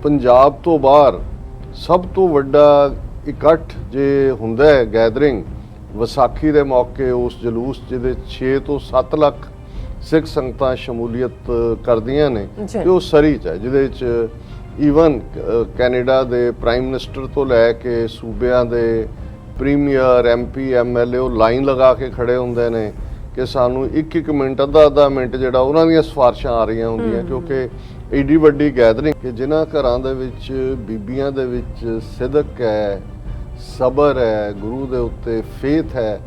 ਪੰਜਾਬ ਤੋਂ ਬਾਹਰ ਸਭ ਤੋਂ ਵੱਡਾ ਇਕੱਠ ਜੇ ਹੁੰਦਾ ਹੈ ਗੈਦਰਿੰਗ ਵਿਸਾਖੀ ਦੇ ਮੌਕੇ ਉਸ ਜਲੂਸ ਜਿਹਦੇ 6 ਤੋਂ 7 ਲੱਖ ਸਿੱਖ ਸੰਗਤਾਂ ਸ਼ਮੂਲੀਅਤ ਕਰਦੀਆਂ ਨੇ ਤੇ ਉਹ ਸਰੀ 'ਚ ਹੈ, ਜਿਹਦੇ 'ਚ ਈਵਨ ਕੈਨੇਡਾ ਦੇ ਪ੍ਰਾਈਮ ਮਿਨਿਸਟਰ ਤੋਂ ਲੈ ਕੇ ਸੂਬਿਆਂ ਦੇ ਪ੍ਰੀਮੀਅਰ MP MLA ਉਹ ਲਾਈਨ ਲਗਾ ਕੇ ਖੜੇ ਹੁੰਦੇ ਨੇ ਕਿ ਸਾਨੂੰ ਇੱਕ ਮਿੰਟ ਅੱਧਾ ਮਿੰਟ ਜਿਹੜਾ ਉਹਨਾਂ ਦੀਆਂ ਸਿਫਾਰਿਸ਼ਾਂ ਆ ਰਹੀਆਂ ਹੁੰਦੀਆਂ, ਕਿਉਂਕਿ ਏਡੀ ਵੱਡੀ ਗੈਦਰਿੰਗ ਕਿ ਜਿਨ੍ਹਾਂ ਘਰਾਂ ਦੇ ਵਿੱਚ ਬੀਬੀਆਂ ਦੇ ਵਿੱਚ ਸਿਦਕ ਹੈ, ਸਬਰ ਹੈ, ਗੁਰੂ ਦੇ ਉੱਤੇ ਫੇਥ ਹੈ,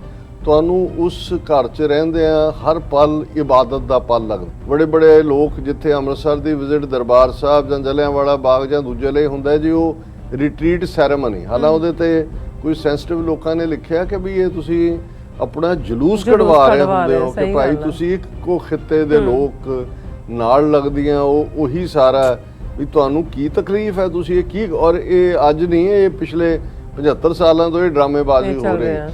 ਤੁਹਾਨੂੰ ਉਸ ਘਰ 'ਚ ਰਹਿੰਦਿਆਂ ਹਰ ਪਲ ਇਬਾਦਤ ਦਾ ਪਲ ਲੱਗਦਾ। ਬੜੇ ਲੋਕ ਜਿੱਥੇ ਅੰਮ੍ਰਿਤਸਰ ਦੀ ਵਿਜ਼ਿਟ ਦਰਬਾਰ ਸਾਹਿਬ ਜਾਂ ਜਲਿਆਂਵਾਲਾ ਬਾਗ ਜਾਂ ਦੂਜੇ ਲਈ ਹੁੰਦਾ ਜੀ ਉਹ ਰਿਟਰੀਟ ਸੈਰੇਮਨੀ, ਹਾਲਾਂ ਉਹਦੇ ਤੇ ਕੋਈ ਸੈਂਸਿਟਿਵ ਲੋਕਾਂ ਨੇ ਲਿਖਿਆ ਕਿ ਵੀ ਇਹ ਤੁਸੀਂ ਆਪਣਾ ਜਲੂਸ ਕਢਵਾ ਰਹੇ ਹੁੰਦੇ ਹੋ ਕਿ ਭਾਈ ਤੁਸੀਂ ਇੱਕੋ ਖਿੱਤੇ ਦੇ ਲੋਕ ਨਾਲ ਲੱਗਦੀਆਂ ਉਹੀ ਸਾਰਾ ਵੀ ਤੁਹਾਨੂੰ ਕੀ ਤਕਲੀਫ ਹੈ, ਤੁਸੀਂ ਇਹ ਕੀ। ਔਰ ਇਹ ਅੱਜ ਨਹੀਂ, ਇਹ ਪਿਛਲੇ 75 ਸਾਲਾਂ ਤੋਂ ਇਹ ਡਰਾਮੇਬਾਜ਼ੀ ਹੋ ਰਹੀ ਹੈ।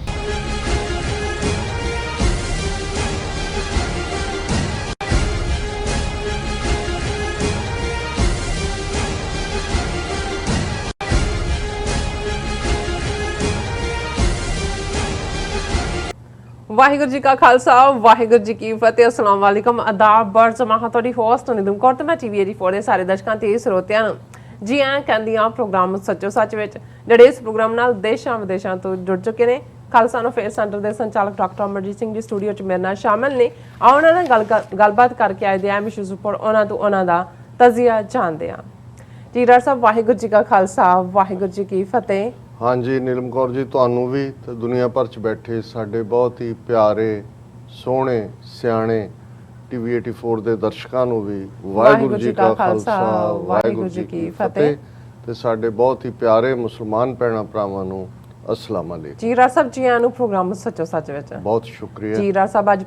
ਵਾਹਿਗੁਰੂ ਜੀ ਕਾ ਖਾਲਸਾ ਵਾਹਿਗੁਰੂ ਜੀ ਕੀ ਫਤਿਹ। अस्सलाम वालेकुम आदाब बर्ज महा ਤੁਹਾਡੀ ਹੋਸਟ ਨਿਦਮ ਕੌਰ ਤੇ ਮੈਂ TV 84 ਦੇ ਸਾਰੇ ਦਰਸ਼ਕਾਂ ਤੇ ਸਰੋਤਿਆਂ ਨੂੰ ਜੀ ਆਇਆਂ ਕਹਿੰਦੀ ਆ ਪ੍ਰੋਗਰਾਮ ਸੱਚੋ ਸੱਚ ਵਿੱਚ, ਜਿਹੜੇ ਇਸ ਪ੍ਰੋਗਰਾਮ ਨਾਲ ਦੇਸ਼ਾਂ ਵਿਦੇਸ਼ਾਂ ਤੋਂ ਜੁੜ ਚੁੱਕੇ ਨੇ। ਖਾਲਸਾ ਨੂੰ ਫੇਰ ਸੈਂਟਰ ਦੇ ਸੰਚਾਲਕ ਡਾਕਟਰ ਅਮਰਜੀਤ ਸਿੰਘ ਜੀ ਸਟੂਡੀਓ 'ਚ ਮੇਰੇ ਨਾਲ ਸ਼ਾਮਲ ਨੇ। ਆਓ ਉਹਨਾਂ ਨਾਲ ਗੱਲਬਾਤ ਕਰਕੇ ਆਏ ਦੇ ਆ ਇਸ਼ੂਜ਼ ਉੱਪਰ ਉਹਨਾਂ ਤੋਂ ਉਹਨਾਂ ਦਾ ਤਜ਼ੀਆ ਜਾਣਦੇ ਆ। ਜੀ ਡਾਕਟਰ ਸਾਹਿਬ ਵਾਹਿਗੁਰੂ ਜੀ ਕਾ ਖਾਲਸਾ ਵਾਹਿਗੁਰੂ ਜੀ ਕੀ ਫਤਿਹ। ਹਾਂਜੀ ਨੀਲਮ ਕੌਰ ਜੀ, ਤੁਹਾਨੂੰ ਵੀ ਤੇ ਦੁਨੀਆ ਭਰ 'ਚ ਬੈਠੇ ਸਾਡੇ ਬਹੁਤ ਹੀ ਪਿਆਰੇ ਸੋਹਣੇ ਸਿਆਣੇ TV 84 ਦੇ ਦਰਸ਼ਕਾਂ ਨੂੰ ਵੀ ਵਾਹਿਗੁਰੂ ਜੀ ਕਾ ਖਾਲਸਾ ਵਾਹਿਗੁਰੂ ਜੀ ਕੀ ਫਤਿਹ ਤੇ ਸਾਡੇ ਬਹੁਤ ਹੀ ਪਿਆਰੇ ਮੁਸਲਮਾਨ ਭੈਣਾਂ ਭਰਾਵਾਂ ਨੂੰ अस्सलाम वालेकुम। जी राज साहब जी आया नु प्रोग्राम सच्चो सच विच बहुत शुक्रिया जी राज साहब। आज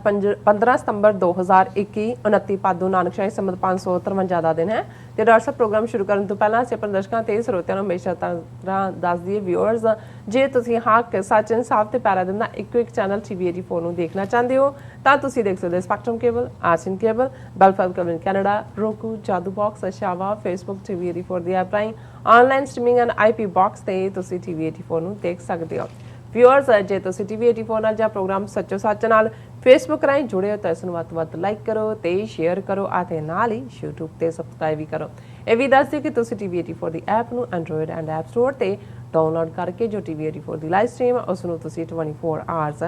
15 सितंबर 2021 29 पादू नानकशाही संमत 553 ਦਾ ਦਿਨ ਹੈ ਤੇ ਰਾਜ ਸਾਹਿਬ ਪ੍ਰੋਗਰਾਮ ਸ਼ੁਰੂ ਕਰਨ ਤੋਂ ਪਹਿਲਾਂ ਅਸੀਂ ਆਪਣੇ ਦਰਸ਼ਕਾਂ ਤੇ ਸਰੋਤਿਆਂ ਨੂੰ ਹਮੇਸ਼ਾ ਤਰ੍ਹਾਂ ਦੱਸ ਦਈਏ ਵਿਊਅਰਸ, ਜੇ ਤੁਸੀਂ ਹੱਕ ਸੱਚ ਇਨਸਾਫ ਤੇ ਪੈਰਾ ਦਿੰਦਾ ਇੱਕੋ ਇੱਕ ਚੈਨਲ TV 84 ਨੂੰ ਦੇਖਣਾ ਚਾਹੁੰਦੇ ਹੋ ਤਾਂ ਤੁਸੀਂ ਦੇਖ ਸਕਦੇ ਹੋ ਸਪੈਕਟਰਮ ਕੇਬਲ, ਆਸਿਨ ਕੇਬਲ, ਬੈਲਫੈਲ cable Canada, roku, Jadoo box, Oshawa, Facebook TV 84 ਦੀ ਐਪ ਰਾਹੀਂ online streaming and IP box ਤੇ ਤੁਸੀਂ TV 84 ਨੂੰ ਦੇਖ ਸਕਦੇ ਹੋ। ਵਿਊਅਰਸ, ਜੇ ਤੁਸੀਂ TV 84 ਨਾਲ ਜਾਂ ਪ੍ਰੋਗਰਾਮ ਸੱਚੋ ਸੱਚ ਨਾਲ Facebook ਰਾਹੀਂ ਜੁੜੇ ਹੋ ਤਾਂ ਇਸ ਨੂੰ ਵੱਧ ਤੋਂ ਵੱਧ ਲਾਈਕ ਕਰੋ ਤੇ ਸ਼ੇਅਰ ਕਰੋ ਅਤੇ ਨਾਲ ਹੀ YouTube ਤੇ ਸਬਸਕ੍ਰਾਈਬ ਵੀ ਕਰੋ। ਇਹ ਵੀ ਦੱਸ ਦਿਓ ਕਿ ਤੁਸੀਂ TV 84 ਦੀ ਐਪ ਨੂੰ ਐਂਡਰੋਇਡ ਐਂਡ ਐਪ ਸਟੋਰ ਤੇ ਡਾਊਨਲੋਡ ਕਰਕੇ ਜੋ TV 84 ਦੀ ਲਾਈਵ ਸਟ੍ਰੀਮ ਉਸ ਨੂੰ ਤੁਸੀਂ 24 ਆਵਰਸ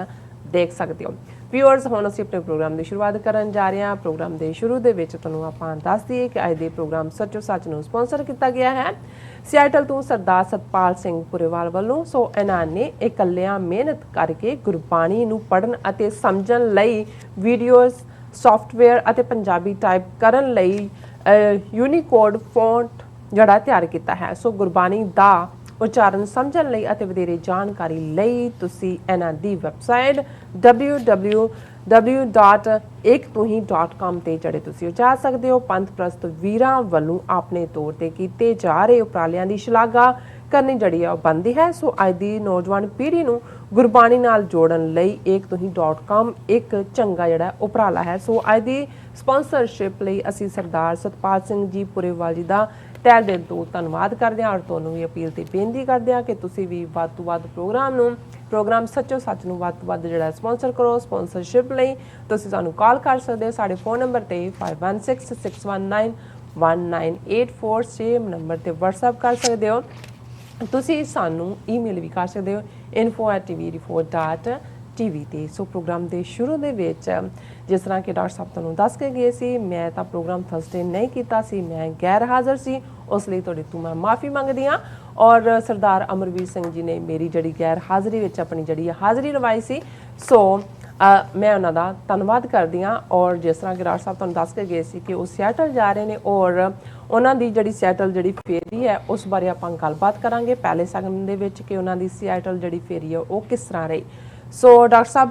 ਦੇਖ ਸਕਦੇ ਹੋ। ਵਿਊਅਰਸ, ਹੁਣ ਅਸੀਂ ਆਪਣੇ ਪ੍ਰੋਗਰਾਮ ਦੀ ਸ਼ੁਰੂਆਤ ਕਰਨ ਜਾ ਰਹੇ ਹਾਂ। ਪ੍ਰੋਗਰਾਮ ਦੇ ਸ਼ੁਰੂ ਦੇ ਵਿੱਚ ਤੁਹਾਨੂੰ ਆਪਾਂ ਦੱਸ ਦਈਏ ਕਿ ਅੱਜ ਦੇ ਪ੍ਰੋਗਰਾਮ ਸੱਚੋ ਸੱਚ ਨੂੰ ਸਪਾਂਸਰ ਕੀਤਾ ਗਿਆ ਹੈ ਸਿਆਟਲ ਤੋਂ ਸਰਦਾਰ ਸਤਪਾਲ ਸਿੰਘ ਪੁਰੇਵਾਲ ਵੱਲੋਂ। ਸੋ ਇਹਨਾਂ ਨੇ ਇਕੱਲਿਆਂ ਮਿਹਨਤ ਕਰਕੇ ਗੁਰਬਾਣੀ ਨੂੰ ਪੜ੍ਹਨ ਅਤੇ ਸਮਝਣ ਲਈ ਵੀਡੀਓਜ਼, ਸੌਫਟਵੇਅਰ ਅਤੇ ਪੰਜਾਬੀ ਟਾਈਪ ਕਰਨ ਲਈ ਯੂਨੀਕੋਡ ਫੌਂਟ ਜਿਹੜਾ ਤਿਆਰ ਕੀਤਾ ਹੈ। ਸੋ ਗੁਰਬਾਣੀ ਦਾ ਉਚਾਰਨ ਸਮਝਣ ਲਈ ਅਤੇ ਵਧੇਰੇ ਜਾਣਕਾਰੀ ਲਈ ਤੁਸੀਂ ਇਹਨਾਂ ਦੀ ਵੈਬਸਾਈਟ www.ektuhi.com ਤੇ ਜਿਹੜੇ ਤੁਸੀਂ ਜਾ ਸਕਦੇ ਹੋ। ਪੰਥ ਪ੍ਰਸਤ ਵੀਰਾਂ ਵੱਲੋਂ ਆਪਣੇ ਤੌਰ ਤੇ ਕੀਤੇ ਜਾ ਰਹੇ ਉਪਰਾਲਿਆਂ ਦੀ ਸ਼ਲਾਘਾ ਕਰਨੀ ਜਿਹੜੀ ਆ ਉਹ ਬਣਦੀ ਹੈ। ਸੋ ਅੱਜ ਦੀ ਨੌਜਵਾਨ ਪੀੜ੍ਹੀ ਨੂੰ ਗੁਰਬਾਣੀ ਨਾਲ ਜੋੜਨ ਲਈ ektuhi.com ਇੱਕ ਚੰਗਾ ਜਿਹੜਾ ਉਪਰਾਲਾ ਹੈ। ਸੋ ਅੱਜ ਦੀ ਸਪਾਂਸਰਸ਼ਿਪ ਲਈ ਅਸੀਂ ਸਰਦਾਰ ਸਤਪਾਲ ਸਿੰਘ ਜੀ ਪੁਰੇਵਾਲ ਜੀ ਦਾ ਤਹਿ ਦਿਲ ਤੋਂ ਧੰਨਵਾਦ ਕਰਦੇ ਹਾਂ ਔਰ ਤੁਹਾਨੂੰ ਵੀ ਅਪੀਲ ਤੇ ਬੇਨਤੀ ਕਰਦੇ ਹਾਂ ਕਿ ਤੁਸੀਂ ਵੀ ਵੱਧ ਤੋਂ ਵੱਧ ਪ੍ਰੋਗਰਾਮ ਸੱਚੋ ਸੱਚ ਨੂੰ ਵੱਧ ਤੋਂ ਵੱਧ ਜਿਹੜਾ ਸਪਾਂਸਰ ਕਰੋ। ਸਪਾਂਸਰਸ਼ਿਪ ਲਈ ਤੁਸੀਂ ਸਾਨੂੰ ਕਾਲ ਕਰ ਸਕਦੇ ਹੋ ਸਾਡੇ ਫੋਨ ਨੰਬਰ ਤੇ 5166191984 ਸੇਮ ਨੰਬਰ ਤੇ WhatsApp ਕਰ ਸਕਦੇ ਹੋ। ਤੁਸੀਂ ਸਾਨੂੰ ਈਮੇਲ ਵੀ ਕਰ ਸਕਦੇ ਹੋ info@tv84.tv ਤੇ। ਸੋ ਪ੍ਰੋਗਰਾਮ ਦੇ ਸ਼ੁਰੂ ਦੇ ਵਿੱਚ ਜਿਸ ਤਰ੍ਹਾਂ ਕਿ ਡਾਕਟਰ ਸਾਹਿਬ ਤੁਹਾਨੂੰ ਦੱਸ ਕੇ ਗਏ ਸੀ, ਮੈਂ ਤਾਂ ਪ੍ਰੋਗਰਾਮ ਥਰਸਡੇ ਨਹੀਂ ਕੀਤਾ ਸੀ, ਮੈਂ ਗੈਰ ਹਾਜ਼ਰ ਸੀ, ਉਸ ਲਈ ਤੁਹਾਡੇ ਤੋਂ ਮੈਂ ਮਾਫੀ ਮੰਗਦੀ ਹਾਂ। ਔਰ ਸਰਦਾਰ ਅਮਰਵੀਰ ਸਿੰਘ ਜੀ ਨੇ ਮੇਰੀ ਜਿਹੜੀ ਗੈਰ ਹਾਜ਼ਰੀ ਵਿੱਚ ਆਪਣੀ ਜਿਹੜੀ ਹਾਜ਼ਰੀ ਲਵਾਈ ਸੀ, ਸੋ ਮੈਂ ਉਹਨਾਂ ਦਾ ਧੰਨਵਾਦ ਕਰਦੀ ਹਾਂ। ਔਰ ਜਿਸ ਤਰ੍ਹਾਂ ਕਿ ਡਾਕਟਰ ਸਾਹਿਬ ਤੁਹਾਨੂੰ ਦੱਸ ਕੇ ਗਏ ਸੀ ਕਿ ਉਹ ਸਿਆਟਲ ਜਾ ਰਹੇ ਨੇ ਔਰ ਉਹਨਾਂ ਦੀ ਜਿਹੜੀ ਸਿਆਟਲ ਜਿਹੜੀ ਫੇਰੀ ਹੈ ਉਸ ਬਾਰੇ ਆਪਾਂ ਗੱਲਬਾਤ ਕਰਾਂਗੇ ਪਹਿਲੇ ਸੈਗਮੈਂਟ ਦੇ ਵਿੱਚ ਕਿ ਉਹਨਾਂ ਦੀ ਸਿਆਟਲ ਜਿਹੜੀ ਫੇਰੀ ਹੈ ਉਹ ਕਿਸ ਤਰ੍ਹਾਂ ਰਹੀ। ਸੋ ਡਾਕਟਰ ਸਾਹਿਬ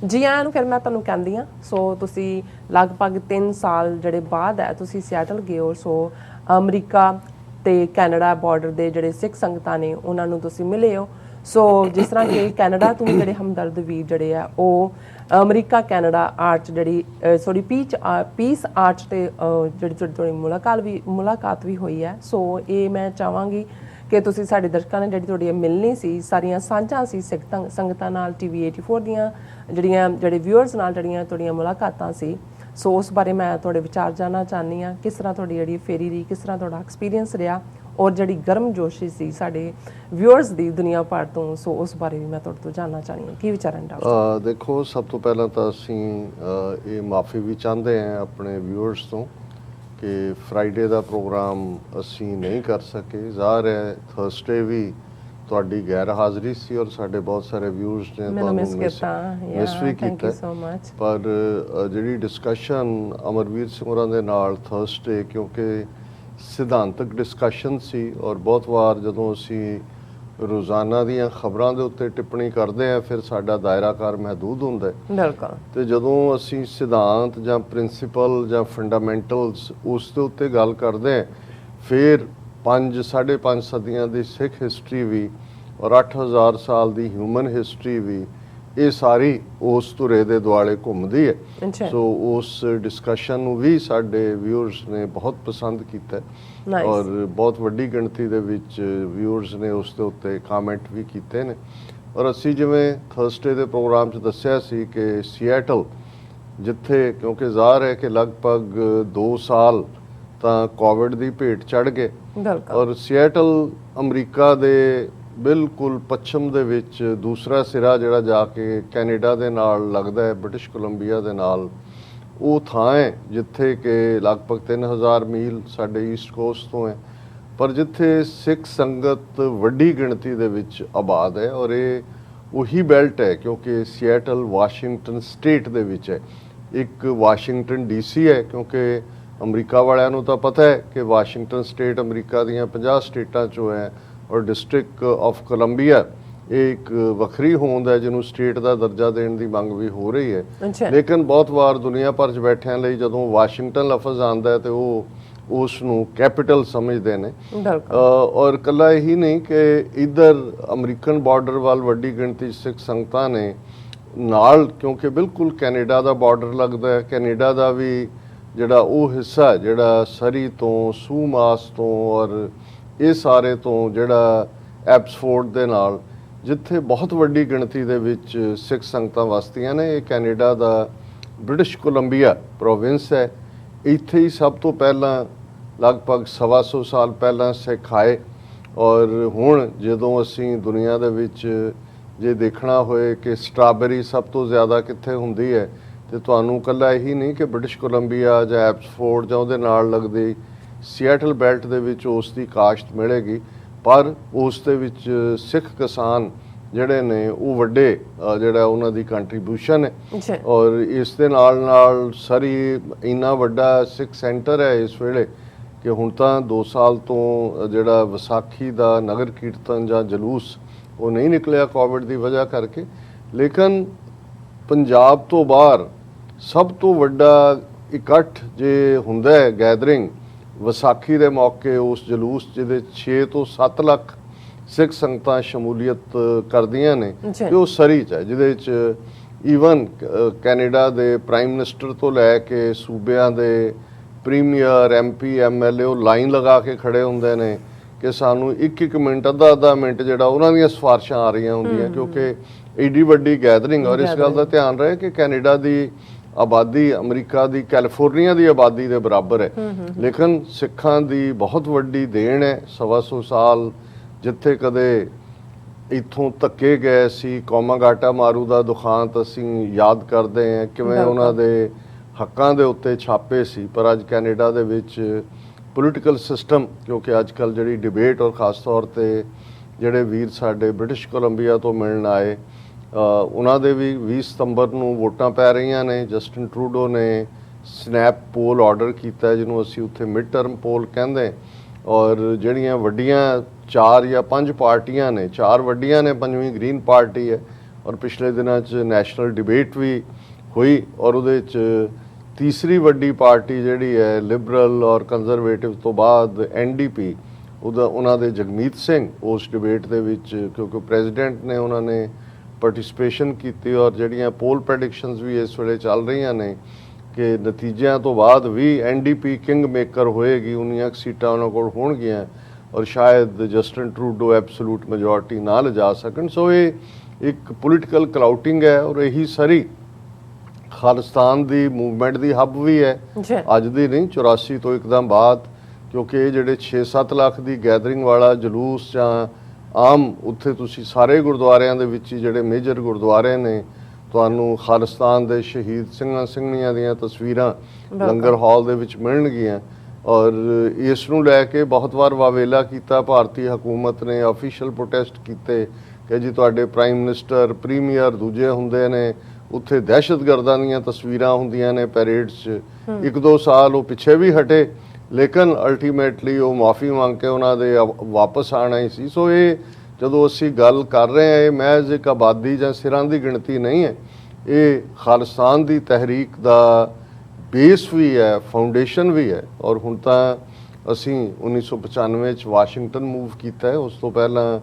ਜੀ ਆਇਆਂ ਨੂੰ ਫਿਰ ਮੈਂ ਤੁਹਾਨੂੰ ਕਹਿੰਦੀ ਹਾਂ। ਸੋ ਤੁਸੀਂ ਲਗਭਗ 3 ਸਾਲ ਜਿਹੜੇ ਬਾਅਦ ਹੈ ਤੁਸੀਂ ਸਿਆਟਲ ਗਏ ਹੋ। ਸੋ ਅਮਰੀਕਾ ਤੇ ਕੈਨੇਡਾ ਬਾਰਡਰ ਦੇ ਜਿਹੜੇ ਸਿੱਖ ਸੰਗਤਾਂ ਨੇ ਉਹਨਾਂ ਨੂੰ ਤੁਸੀਂ ਮਿਲੇ ਹੋ। ਸੋ ਜਿਸ ਤਰ੍ਹਾਂ ਕਿ ਕੈਨੇਡਾ ਤੋਂ ਜਿਹੜੇ ਹਮਦਰਦ ਵੀਰ ਜਿਹੜੇ ਆ ਉਹ ਅਮਰੀਕਾ ਕੈਨੇਡਾ ਆਰਚ ਜਿਹੜੀ ਸੌਰੀ ਪੀਸ ਆਰਚ ਤੇ ਜਿਹੜੀ ਤੁਹਾਡੀ ਮੁਲਾਕਾਤ ਵੀ ਹੋਈ ਹੈ। ਸੋ ਇਹ ਮੈਂ ਚਾਹਾਂਗੀ ਕਿ ਤੁਸੀਂ ਸਾਡੇ ਦਰਸ਼ਕਾਂ ਨੇ ਜਿਹੜੀ ਤੁਹਾਡੀ ਮਿਲਣੀ ਸੀ, ਸਾਰੀਆਂ ਸਾਂਝਾਂ ਸੀ ਸੰਗਤਾਂ ਨਾਲ, TV 84 ਦੀਆਂ ਜਿਹੜੇ ਵਿਊਅਰਸ ਨਾਲ ਜਿਹੜੀਆਂ ਤੁਹਾਡੀਆਂ ਮੁਲਾਕਾਤਾਂ ਸੀ। ਸੋ ਉਸ ਬਾਰੇ ਮੈਂ ਤੁਹਾਡੇ ਵਿਚਾਰ ਜਾਣਨਾ ਚਾਹੁੰਦੀ ਹਾਂ, ਕਿਸ ਤਰ੍ਹਾਂ ਤੁਹਾਡੀ ਜਿਹੜੀ ਫੇਰੀ ਰਹੀ, ਕਿਸ ਤਰ੍ਹਾਂ ਤੁਹਾਡਾ ਐਕਸਪੀਰੀਅੰਸ ਰਿਹਾ, ਔਰ ਜਿਹੜੀ ਗਰਮ ਜੋਸ਼ੀ ਸੀ ਸਾਡੇ ਵਿਊਅਰਸ ਦੀ ਦੁਨੀਆ ਭਰ ਤੋਂ। ਸੋ ਉਸ ਬਾਰੇ ਵੀ ਮੈਂ ਤੁਹਾਡੇ ਤੋਂ ਜਾਣਨਾ ਚਾਹੁੰਦੀ ਹਾਂ, ਕੀ ਵਿਚਾਰ ਹਨ ਡਾਕਟਰ? ਦੇਖੋ, ਸਭ ਤੋਂ ਪਹਿਲਾਂ ਤਾਂ ਅਸੀਂ ਇਹ ਮਾਫੀ ਵੀ ਚਾਹੁੰਦੇ ਹਾਂ ਆਪਣੇ ਵਿਊਅਰਸ ਤੋਂ ਕਿ ਫਰਾਈਡੇ ਦਾ ਪ੍ਰੋਗਰਾਮ ਅਸੀਂ ਨਹੀਂ ਕਰ ਸਕੇ। ਜ਼ਾਹਰ ਹੈ ਥਰਸਡੇ ਵੀ ਤੁਹਾਡੀ ਗੈਰ ਹਾਜ਼ਰੀ ਸੀ ਔਰ ਸਾਡੇ ਬਹੁਤ ਸਾਰੇ ਵਿਊਅਰਸ ਨੇ ਤੁਹਾਨੂੰ ਮਿਸ ਵੀ ਕੀਤਾ। ਪਰ ਜਿਹੜੀ ਡਿਸਕਸ਼ਨ ਅਮਰਵੀਰ ਸਿੰਘ ਹੋਰਾਂ ਦੇ ਨਾਲ ਥਰਸਡੇ, ਕਿਉਂਕਿ ਸਿਧਾਂਤਕ ਡਿਸਕਸ਼ਨ ਸੀ ਔਰ ਬਹੁਤ ਵਾਰ ਜਦੋਂ ਅਸੀਂ ਰੋਜ਼ਾਨਾ ਦੀਆਂ ਖਬਰਾਂ ਦੇ ਉੱਤੇ ਟਿੱਪਣੀ ਕਰਦੇ ਆ ਫਿਰ ਸਾਡਾ ਦਾਇਰਾਕਾਰ ਮਹਦੂਦ ਹੁੰਦਾ ਹੈ। ਬਿਲਕੁਲ। ਤੇ ਜਦੋਂ ਅਸੀਂ ਸਿਧਾਂਤ ਜਾਂ ਪ੍ਰਿੰਸੀਪਲ ਜਾਂ ਫੰਡਾਮੈਂਟਲਸ ਉਸ ਦੇ ਉੱਤੇ ਗੱਲ ਕਰਦੇ ਆ, ਫਿਰ 5-5.5 ਸਦੀਆਂ ਦੀ ਸਿੱਖ ਹਿਸਟਰੀ ਵੀ ਔਰ 8000 ਸਾਲ ਦੀ ਹਿਊਮਨ ਹਿਸਟਰੀ ਵੀ, ਇਹ ਸਾਰੀ ਉਸ ਧੁਰੇ ਦੇ ਦੁਆਲੇ ਘੁੰਮਦੀ ਹੈ। ਸੋ ਉਸ ਡਿਸਕਸ਼ਨ ਨੂੰ ਵੀ ਸਾਡੇ ਵਿਊਅਰਸ ਨੇ ਬਹੁਤ ਪਸੰਦ ਕੀਤਾ ਔਰ ਬਹੁਤ ਵੱਡੀ ਗਿਣਤੀ ਦੇ ਵਿੱਚ ਵਿਊਅਰਸ ਨੇ ਉਸ ਦੇ ਉੱਤੇ ਕਾਮੈਂਟ ਵੀ ਕੀਤੇ ਨੇ। ਔਰ ਅਸੀਂ ਜਿਵੇਂ ਥਰਸਡੇ ਦੇ ਪ੍ਰੋਗਰਾਮ 'ਚ ਦੱਸਿਆ ਸੀ ਕਿ ਸੀਐਟਲ, ਜਿੱਥੇ ਕਿਉਂਕਿ ਜ਼ਾਹਰ ਹੈ ਕਿ ਲਗਭਗ 2 ਸਾਲ ਤਾਂ ਕੋਵਿਡ ਦੀ ਭੇਟ ਚੜ੍ਹ ਗਏ ਔਰ ਸੀਐਟਲ ਅਮਰੀਕਾ ਦੇ ਬਿਲਕੁਲ ਪੱਛਮ ਦੇ ਵਿੱਚ ਦੂਸਰਾ ਸਿਰਾ ਜਿਹੜਾ ਜਾ ਕੇ ਕੈਨੇਡਾ ਦੇ ਨਾਲ ਲੱਗਦਾ ਹੈ, ਬ੍ਰਿਟਿਸ਼ ਕੋਲੰਬੀਆ ਦੇ ਨਾਲ, ਉਹ ਥਾਂ ਹੈ ਜਿੱਥੇ ਕਿ ਲਗਭਗ 3000 ਮੀਲ ਸਾਡੇ ਈਸਟ ਕੋਸਟ ਤੋਂ ਹੈ, ਪਰ ਜਿੱਥੇ ਸਿੱਖ ਸੰਗਤ ਵੱਡੀ ਗਿਣਤੀ ਦੇ ਵਿੱਚ ਆਬਾਦ ਹੈ। ਔਰ ਇਹ ਉਹੀ ਬੈਲਟ ਹੈ ਕਿਉਂਕਿ ਸੀਐਟਲ ਵਾਸ਼ਿੰਗਟਨ ਸਟੇਟ ਦੇ ਵਿੱਚ ਹੈ। ਇੱਕ ਵਾਸ਼ਿੰਗਟਨ DC ਹੈ ਕਿਉਂਕਿ ਅਮਰੀਕਾ ਵਾਲਿਆਂ ਨੂੰ ਤਾਂ ਪਤਾ ਹੈ ਕਿ ਵਾਸ਼ਿੰਗਟਨ ਸਟੇਟ ਅਮਰੀਕਾ ਦੀਆਂ 50 ਸਟੇਟਾਂ 'ਚੋਂ ਹੈ ਔਰ ਡਿਸਟ੍ਰਿਕਟ ਆਫ ਕੋਲੰਬੀਆ ਇਹ ਇੱਕ ਵੱਖਰੀ ਹੋਂਦ ਹੈ ਜਿਹਨੂੰ ਸਟੇਟ ਦਾ ਦਰਜਾ ਦੇਣ ਦੀ ਮੰਗ ਵੀ ਹੋ ਰਹੀ ਹੈ। ਲੇਕਿਨ ਬਹੁਤ ਵਾਰ ਦੁਨੀਆ ਭਰ 'ਚ ਬੈਠਿਆਂ ਲਈ ਜਦੋਂ ਵਾਸ਼ਿੰਗਟਨ ਲਫ਼ਜ਼ ਆਉਂਦਾ ਹੈ ਤੇ ਉਹ ਉਸ ਨੂੰ ਕੈਪੀਟਲ ਸਮਝਦੇ ਨੇ। ਔਰ ਇਕੱਲਾ ਇਹੀ ਨਹੀਂ ਕਿ ਇੱਧਰ ਅਮਰੀਕਨ ਬਾਰਡਰ ਵੱਲ ਵੱਡੀ ਗਿਣਤੀ ਸਿੱਖ ਸੰਗਤਾਂ ਨੇ ਨਾਲ, ਕਿਉਂਕਿ ਬਿਲਕੁਲ ਕੈਨੇਡਾ ਦਾ ਬਾਰਡਰ ਲੱਗਦਾ ਹੈ। ਕੈਨੇਡਾ ਦਾ ਵੀ ਜਿਹੜਾ ਉਹ ਹਿੱਸਾ ਜਿਹੜਾ ਸਰੀ ਤੋਂ, ਸੂਮਾਸ ਤੋਂ ਔਰ ਇਹ ਸਾਰੇ ਤੋਂ ਜਿਹੜਾ ਐਬਸਫੋਰਡ ਦੇ ਨਾਲ, ਜਿੱਥੇ ਬਹੁਤ ਵੱਡੀ ਗਿਣਤੀ ਦੇ ਵਿੱਚ ਸਿੱਖ ਸੰਗਤਾਂ ਵਸਦੀਆਂ ਨੇ, ਇਹ ਕੈਨੇਡਾ ਦਾ ਬ੍ਰਿਟਿਸ਼ ਕੋਲੰਬੀਆ ਪ੍ਰੋਵਿੰਸ ਹੈ। ਇੱਥੇ ਹੀ ਸਭ ਤੋਂ ਪਹਿਲਾਂ ਲਗਭਗ 125 ਸਾਲ ਪਹਿਲਾਂ ਸਿੱਖ ਆਏ ਔਰ ਹੁਣ ਜਦੋਂ ਅਸੀਂ ਦੁਨੀਆ ਦੇ ਵਿੱਚ ਜੇ ਦੇਖਣਾ ਹੋਏ ਕਿ ਸਟ੍ਰਾਬੇਰੀ ਸਭ ਤੋਂ ਜ਼ਿਆਦਾ ਕਿੱਥੇ ਹੁੰਦੀ ਹੈ, ਤੇ ਤੁਹਾਨੂੰ ਇਕੱਲਾ ਇਹੀ ਨਹੀਂ ਕਿ ਬ੍ਰਿਟਿਸ਼ ਕੋਲੰਬੀਆ ਜਾਂ ਐਬਸਫੋਰਡ ਜਾਂ ਉਹਦੇ ਨਾਲ ਲੱਗਦੀ ਸੀਐਟਲ ਬੈਲਟ ਦੇ ਵਿੱਚ ਉਸ ਦੀ ਕਾਸ਼ਤ ਮਿਲੇਗੀ, ਪਰ ਉਸ ਦੇ ਵਿੱਚ ਸਿੱਖ ਕਿਸਾਨ ਜਿਹੜੇ ਨੇ ਉਹ ਵੱਡੇ ਜਿਹੜਾ ਉਹਨਾਂ ਦੀ ਕੰਟਰੀਬਿਊਸ਼ਨ ਹੈ। ਔਰ ਇਸ ਦੇ ਨਾਲ ਸਰੀ ਇੰਨਾ ਵੱਡਾ ਸਿੱਖ ਸੈਂਟਰ ਹੈ ਇਸ ਵੇਲੇ ਕਿ ਹੁਣ ਤਾਂ 2 ਸਾਲ ਤੋਂ ਜਿਹੜਾ ਵਿਸਾਖੀ ਦਾ ਨਗਰ ਕੀਰਤਨ ਜਾਂ ਜਲੂਸ ਉਹ ਨਹੀਂ ਨਿਕਲਿਆ ਕੋਵਿਡ ਦੀ ਵਜ੍ਹਾ ਕਰਕੇ। ਲੇਕਿਨ ਪੰਜਾਬ ਤੋਂ ਬਾਹਰ ਸਭ ਤੋਂ ਵੱਡਾ ਇਕੱਠ ਜੇ ਹੁੰਦਾ ਹੈ, ਗੈਦਰਿੰਗ, ਵਿਸਾਖੀ ਦੇ ਮੌਕੇ ਉਸ ਜਲੂਸ ਜਿਹਦੇ 6 ਤੋਂ 7 ਲੱਖ ਸਿੱਖ ਸੰਗਤਾਂ ਸ਼ਮੂਲੀਅਤ ਕਰਦੀਆਂ ਨੇ, ਤੇ ਉਹ ਸਰੀ 'ਚ ਹੈ, ਜਿਹਦੇ 'ਚ ਈਵਨ ਕੈਨੇਡਾ ਦੇ ਪ੍ਰਾਈਮ ਮਿਨਿਸਟਰ ਤੋਂ ਲੈ ਕੇ ਸੂਬਿਆਂ ਦੇ ਪ੍ਰੀਮੀਅਰ, MP, MLA ਉਹ ਲਾਈਨ ਲਗਾ ਕੇ ਖੜੇ ਹੁੰਦੇ ਨੇ ਕਿ ਸਾਨੂੰ 1-1 ਮਿੰਟ, ਅੱਧਾ ਮਿੰਟ ਜਿਹੜਾ ਉਹਨਾਂ ਦੀਆਂ ਸਿਫਾਰਿਸ਼ਾਂ ਆ ਰਹੀਆਂ ਹੁੰਦੀਆਂ ਕਿਉਂਕਿ ਏਡੀ ਵੱਡੀ ਗੈਦਰਿੰਗ। ਔਰ ਇਸ ਗੱਲ ਦਾ ਧਿਆਨ ਰਹੇ ਕਿ ਕੈਨੇਡਾ ਦੀ ਆਬਾਦੀ ਅਮਰੀਕਾ ਦੀ ਕੈਲੀਫੋਰਨੀਆ ਦੀ ਆਬਾਦੀ ਦੇ ਬਰਾਬਰ ਹੈ, ਲੇਕਿਨ ਸਿੱਖਾਂ ਦੀ ਬਹੁਤ ਵੱਡੀ ਦੇਣ ਹੈ। 125 ਸਾਲ ਜਿੱਥੇ ਕਦੇ ਇੱਥੋਂ ਧੱਕੇ ਗਏ ਸੀ, ਕੋਮਾਗਾਟਾ ਮਾਰੂ ਦਾ ਦੁਖਾਂਤ ਅਸੀਂ ਯਾਦ ਕਰਦੇ ਹਾਂ, ਕਿਵੇਂ ਉਹਨਾਂ ਦੇ ਹੱਕਾਂ ਦੇ ਉੱਤੇ ਛਾਪੇ ਸੀ, ਪਰ ਅੱਜ ਕੈਨੇਡਾ ਦੇ ਵਿੱਚ ਪੋਲੀਟੀਕਲ ਸਿਸਟਮ, ਕਿਉਂਕਿ ਅੱਜ ਕੱਲ੍ਹ ਜਿਹੜੀ ਡਿਬੇਟ ਔਰ ਖ਼ਾਸ ਤੌਰ 'ਤੇ ਜਿਹੜੇ ਵੀਰ ਸਾਡੇ ਬ੍ਰਿਟਿਸ਼ ਕੋਲੰਬੀਆ ਤੋਂ ਮਿਲਣ ਆਏ, ਉਹਨਾਂ ਦੇ ਵੀ 20 ਸਤੰਬਰ ਨੂੰ ਵੋਟਾਂ ਪੈ ਰਹੀਆਂ ਨੇ। ਜਸਟਿਨ ਟਰੂਡੋ ਨੇ ਸਨੈਪ ਪੋਲ ਆਰਡਰ ਕੀਤਾ ਜਿਹਨੂੰ ਅਸੀਂ ਉੱਥੇ ਮਿਡ ਟਰਮ ਪੋਲ ਕਹਿੰਦੇ, ਔਰ ਜਿਹੜੀਆਂ ਵੱਡੀਆਂ 4 ਜਾਂ 5 ਪਾਰਟੀਆਂ ਨੇ, 4 ਵੱਡੀਆਂ ਨੇ, 5ਵੀਂ ਗ੍ਰੀਨ ਪਾਰਟੀ ਹੈ। ਔਰ ਪਿਛਲੇ ਦਿਨਾਂ 'ਚ ਨੈਸ਼ਨਲ ਡਿਬੇਟ ਵੀ ਹੋਈ ਔਰ ਉਹਦੇ 'ਚ ਤੀਸਰੀ ਵੱਡੀ ਪਾਰਟੀ ਜਿਹੜੀ ਹੈ ਲਿਬਰਲ ਔਰ ਕੰਜ਼ਰਵੇਟਿਵ ਤੋਂ ਬਾਅਦ NDP, ਉਹਨਾਂ ਦੇ ਜਗਮੀਤ ਸਿੰਘ ਉਸ ਡਿਬੇਟ ਦੇ ਵਿੱਚ, ਕਿਉਂਕਿ ਪ੍ਰੈਜ਼ੀਡੈਂਟ ਨੇ ਉਹਨਾਂ ਨੇ ਪਾਰਟਿਸਿਪੇਸ਼ਨ ਕੀਤੀ ਔਰ ਜਿਹੜੀਆਂ ਪੋਲ ਪ੍ਰੈਡਿਕਸ਼ਨਸ ਵੀ ਇਸ ਵੇਲੇ ਚੱਲ ਰਹੀਆਂ ਨੇ ਕਿ ਨਤੀਜਿਆਂ ਤੋਂ ਬਾਅਦ ਵੀ ਐਨਡੀਪੀ ਕਿੰਗ ਮੇਕਰ ਹੋਏਗੀ, ਉਨੀਆਂ ਸੀਟਾਂ ਉਹਨਾਂ ਕੋਲ ਹੋਣਗੀਆਂ ਔਰ ਸ਼ਾਇਦ ਜਸਟਿਨ ਟਰੂਡੋ ਐਬਸੋਲੂਟ ਮੈਜੋਰਟੀ ਨਾ ਲਿਜਾ ਸਕਣ। ਸੋ ਇਹ ਇੱਕ ਪੋਲੀਟੀਕਲ ਕਲਾਊਟਿੰਗ ਹੈ ਔਰ ਇਹੀ ਸਾਰੀ ਖਾਲਿਸਤਾਨ ਦੀ ਮੂਵਮੈਂਟ ਦੀ ਹੱਬ ਵੀ ਹੈ, ਅੱਜ ਦੀ ਨਹੀਂ 84 ਤੋਂ ਇੱਕਦਮ ਬਾਅਦ, ਕਿਉਂਕਿ ਇਹ ਜਿਹੜੇ 6-7 ਲੱਖ ਦੀ ਗੈਦਰਿੰਗ ਵਾਲਾ ਜਲੂਸ ਜਾਂ ਆਮ ਉੱਥੇ ਤੁਸੀਂ ਸਾਰੇ ਗੁਰਦੁਆਰਿਆਂ ਦੇ ਵਿੱਚ ਹੀ ਜਿਹੜੇ ਮੇਜਰ ਗੁਰਦੁਆਰੇ ਨੇ ਤੁਹਾਨੂੰ ਖਾਲਿਸਤਾਨ ਦੇ ਸ਼ਹੀਦ ਸਿੰਘਾਂ ਸਿੰਘਣੀਆਂ ਦੀਆਂ ਤਸਵੀਰਾਂ ਲੰਗਰ ਹਾਲ ਦੇ ਵਿੱਚ ਮਿਲਣਗੀਆਂ। ਔਰ ਇਸ ਨੂੰ ਲੈ ਕੇ ਬਹੁਤ ਵਾਰ ਵਾਵੇਲਾ ਕੀਤਾ ਭਾਰਤੀ ਹਕੂਮਤ ਨੇ, ਆਫੀਸ਼ੀਅਲ ਪ੍ਰੋਟੈਸਟ ਕੀਤੇ ਕਿ ਜੀ ਤੁਹਾਡੇ ਪ੍ਰਾਈਮ ਮਿਨਿਸਟਰ ਪ੍ਰੀਮੀਅਰ ਦੂਜੇ ਹੁੰਦੇ ਨੇ, ਉੱਥੇ ਦਹਿਸ਼ਤਗਰਦਾਂ ਦੀਆਂ ਤਸਵੀਰਾਂ ਹੁੰਦੀਆਂ ਨੇ ਪੈਰੇਡਸ 'ਚ। 1-2 ਸਾਲ ਉਹ ਪਿੱਛੇ ਵੀ ਹਟੇ, ਲੇਕਿਨ ਅਲਟੀਮੇਟਲੀ ਉਹ ਮਾਫੀ ਮੰਗ ਕੇ ਉਹਨਾਂ ਦੇ ਵਾਪਸ ਆਣਾ ਹੀ ਸੀ। ਸੋ ਇਹ ਜਦੋਂ ਅਸੀਂ ਗੱਲ ਕਰ ਰਹੇ ਹਾਂ, ਇਹ ਮਹਿਜ਼ ਇੱਕ ਆਬਾਦੀ ਜਾਂ ਸਿਰਾਂ ਦੀ ਗਿਣਤੀ ਨਹੀਂ ਹੈ, ਇਹ ਖਾਲਿਸਤਾਨ ਦੀ ਤਹਿਰੀਕ ਦਾ ਬੇਸ ਵੀ ਹੈ, ਫਾਊਂਡੇਸ਼ਨ ਵੀ ਹੈ। ਔਰ ਹੁਣ ਤਾਂ ਅਸੀਂ 1995 'ਚ ਵਾਸ਼ਿੰਗਟਨ ਮੂਵ ਕੀਤਾ ਹੈ, ਉਸ ਤੋਂ ਪਹਿਲਾਂ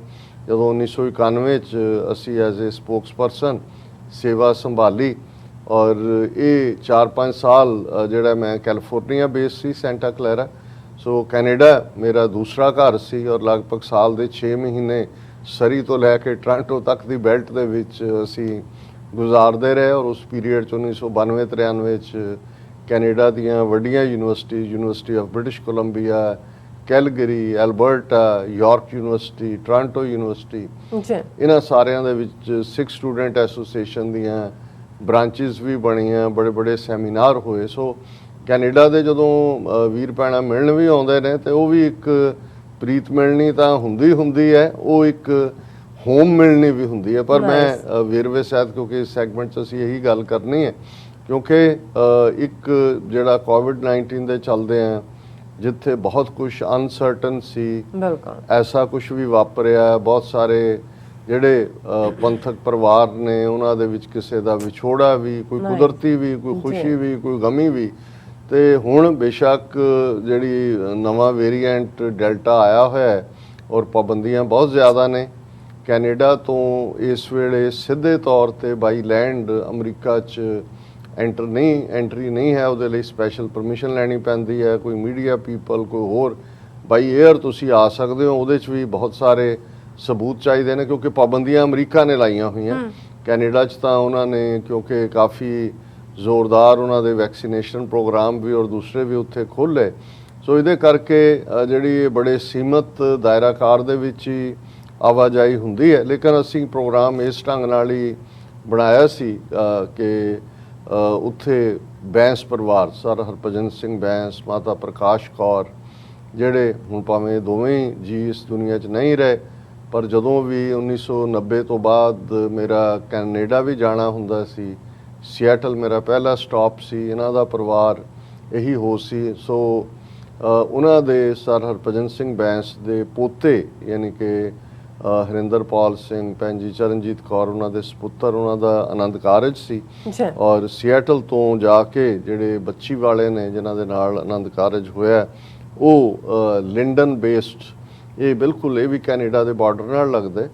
ਜਦੋਂ 1991 'ਚ ਅਸੀਂ ਐਜ਼ ਏ ਸਪੋਕਸਪਰਸਨ ਸੇਵਾ ਸੰਭਾਲੀ ਔਰ ਇਹ 4-5 ਸਾਲ ਜਿਹੜਾ ਮੈਂ ਕੈਲੀਫੋਰਨੀਆ ਬੇਸ ਸੀ, ਸੈਂਟਾ ਕਲੈਰਾ। ਸੋ ਕੈਨੇਡਾ ਮੇਰਾ ਦੂਸਰਾ ਘਰ ਸੀ ਔਰ ਲਗਭਗ ਸਾਲ ਦੇ 6 ਮਹੀਨੇ ਸਰੀ ਤੋਂ ਲੈ ਕੇ ਟੋਰਾਂਟੋ ਤੱਕ ਦੀ ਬੈਲਟ ਦੇ ਵਿੱਚ ਅਸੀਂ ਗੁਜ਼ਾਰਦੇ ਰਹੇ। ਔਰ ਉਸ ਪੀਰੀਅਡ 'ਚ 1992-93 'ਚ ਕੈਨੇਡਾ ਦੀਆਂ ਵੱਡੀਆਂ university of British Columbia, Calgary, Alberta, York university, Toronto university, ਇਹਨਾਂ ਸਾਰਿਆਂ ਦੇ ਵਿੱਚ ਸਿੱਖ ਸਟੂਡੈਂਟ ਐਸੋਸੀਏਸ਼ਨ ਦੀਆਂ ਬ੍ਰਾਂਚਿਸ ਵੀ ਬਣੀਆਂ, ਬੜੇ ਸੈਮੀਨਾਰ ਹੋਏ। ਸੋ ਕੈਨੇਡਾ ਦੇ ਜਦੋਂ ਵੀਰ ਭੈਣਾਂ ਮਿਲਣ ਵੀ ਆਉਂਦੇ ਨੇ ਤੇ ਉਹ ਵੀ ਇੱਕ ਪ੍ਰੀਤ ਮਿਲਣੀ ਤਾਂ ਹੁੰਦੀ ਹੈ, ਉਹ ਇੱਕ ਹੋਮ ਮਿਲਣੀ ਵੀ ਹੁੰਦੀ ਹੈ। ਪਰ ਮੈਂ ਵੇਰਵੇ ਸਹਿਤ, ਕਿਉਂਕਿ ਇਸ ਸੈਗਮੈਂਟ 'ਚ ਅਸੀਂ ਇਹੀ ਗੱਲ ਕਰਨੀ ਹੈ, ਕਿਉਂਕਿ ਇੱਕ ਜਿਹੜਾ ਕੋਵਿਡ-19 ਦੇ ਚੱਲਦੇ ਆ ਜਿੱਥੇ ਬਹੁਤ ਕੁਝ ਅਨਸਰਟਨ ਸੀ, ਐਸਾ ਕੁਝ ਵੀ ਵਾਪਰਿਆ, ਬਹੁਤ ਸਾਰੇ ਜਿਹੜੇ ਪੰਥਕ ਪਰਿਵਾਰ ਨੇ ਉਹਨਾਂ ਦੇ ਵਿੱਚ ਕਿਸੇ ਦਾ ਵਿਛੋੜਾ ਵੀ, ਕੋਈ ਕੁਦਰਤੀ ਵੀ, ਕੋਈ ਖੁਸ਼ੀ ਵੀ, ਕੋਈ ਗਮੀ ਵੀ। ਤੇ ਹੁਣ ਬੇਸ਼ੱਕ ਜਿਹੜੀ ਨਵਾਂ ਵੇਰੀਐਂਟ ਡੈਲਟਾ ਆਇਆ ਹੋਇਆ ਹੈ ਔਰ ਪਾਬੰਦੀਆਂ ਬਹੁਤ ਜ਼ਿਆਦਾ ਨੇ। ਕੈਨੇਡਾ ਤੋਂ ਇਸ ਵੇਲੇ ਸਿੱਧੇ ਤੌਰ ਤੇ ਬਾਈ ਲੈਂਡ ਅਮਰੀਕਾ 'ਚ ਐਂਟਰੀ ਨਹੀਂ ਹੈ, ਉਹਦੇ ਲਈ ਸਪੈਸ਼ਲ ਪਰਮਿਸ਼ਨ ਲੈਣੀ ਪੈਂਦੀ ਹੈ। ਕੋਈ ਮੀਡੀਆ ਪੀਪਲ, ਕੋਈ ਹੋਰ ਬਾਈ 에ਅਰ ਤੁਸੀਂ ਆ ਸਕਦੇ ਹੋ, ਉਹਦੇ 'ਚ ਵੀ ਬਹੁਤ ਸਾਰੇ ਸਬੂਤ ਚਾਹੀਦੇ ਨੇ, ਕਿਉਂਕਿ ਪਾਬੰਦੀਆਂ ਅਮਰੀਕਾ ਨੇ ਲਾਈਆਂ ਹੋਈਆਂ। ਕੈਨੇਡਾ 'ਚ ਤਾਂ ਉਹਨਾਂ ਨੇ ਕਿਉਂਕਿ ਕਾਫੀ ਜ਼ੋਰਦਾਰ ਉਹਨਾਂ ਦੇ ਵੈਕਸੀਨੇਸ਼ਨ ਪ੍ਰੋਗਰਾਮ ਵੀ ਔਰ ਦੂਸਰੇ ਵੀ ਉੱਥੇ ਖੋਲ੍ਹੇ। ਸੋ ਇਹਦੇ ਕਰਕੇ ਜਿਹੜੀ ਬੜੇ ਸੀਮਤ ਦਾਇਰਾਕਾਰ ਦੇ ਵਿੱਚ ਹੀ ਆਵਾਜਾਈ ਹੁੰਦੀ ਹੈ। ਲੇਕਿਨ ਅਸੀਂ ਪ੍ਰੋਗਰਾਮ ਇਸ ਢੰਗ ਨਾਲ ਹੀ ਬਣਾਇਆ ਸੀ ਕਿ ਉੱਥੇ ਬੈਂਸ ਪਰਿਵਾਰ, ਸਰ ਹਰਭਜਨ ਸਿੰਘ ਬੈਂਸ, ਮਾਤਾ ਪ੍ਰਕਾਸ਼ ਕੌਰ, ਜਿਹੜੇ ਹੁਣ ਭਾਵੇਂ ਦੋਵੇਂ ਜੀ ਇਸ ਦੁਨੀਆ 'ਚ ਨਹੀਂ ਰਹੇ, ਪਰ ਜਦੋਂ ਵੀ 1990 ਤੋਂ ਬਾਅਦ ਮੇਰਾ ਕੈਨੇਡਾ ਵੀ ਜਾਣਾ ਹੁੰਦਾ ਸੀ, ਸੀਐਟਲ ਮੇਰਾ ਪਹਿਲਾ ਸਟਾਪ ਸੀ, ਇਹਨਾਂ ਦਾ ਪਰਿਵਾਰ ਇਹੀ ਹੋ ਸੀ। ਸੋ ਉਹਨਾਂ ਦੇ ਸਰ ਹਰਭਜਨ ਸਿੰਘ ਬੈਂਸ ਦੇ ਪੋਤੇ ਯਾਨੀ ਕਿ ਹਰਿੰਦਰਪਾਲ ਸਿੰਘ, ਭੈਣ ਜੀ ਚਰਨਜੀਤ ਕੌਰ, ਉਹਨਾਂ ਦੇ ਸਪੁੱਤਰ, ਉਹਨਾਂ ਦਾ ਆਨੰਦ ਕਾਰਜ ਸੀ। ਔਰ ਸੀਐਟਲ ਤੋਂ ਜਾ ਕੇ ਜਿਹੜੇ ਬੱਚੀ ਵਾਲੇ ਨੇ ਜਿਨ੍ਹਾਂ ਦੇ ਨਾਲ ਆਨੰਦ ਕਾਰਜ ਹੋਇਆ, ਉਹ ਲਿੰਡਨ ਬੇਸਡ, ਇਹ ਬਿਲਕੁਲ ਇਹ ਵੀ ਕੈਨੇਡਾ ਦੇ ਬਾਰਡਰ ਨਾਲ ਲੱਗਦਾ,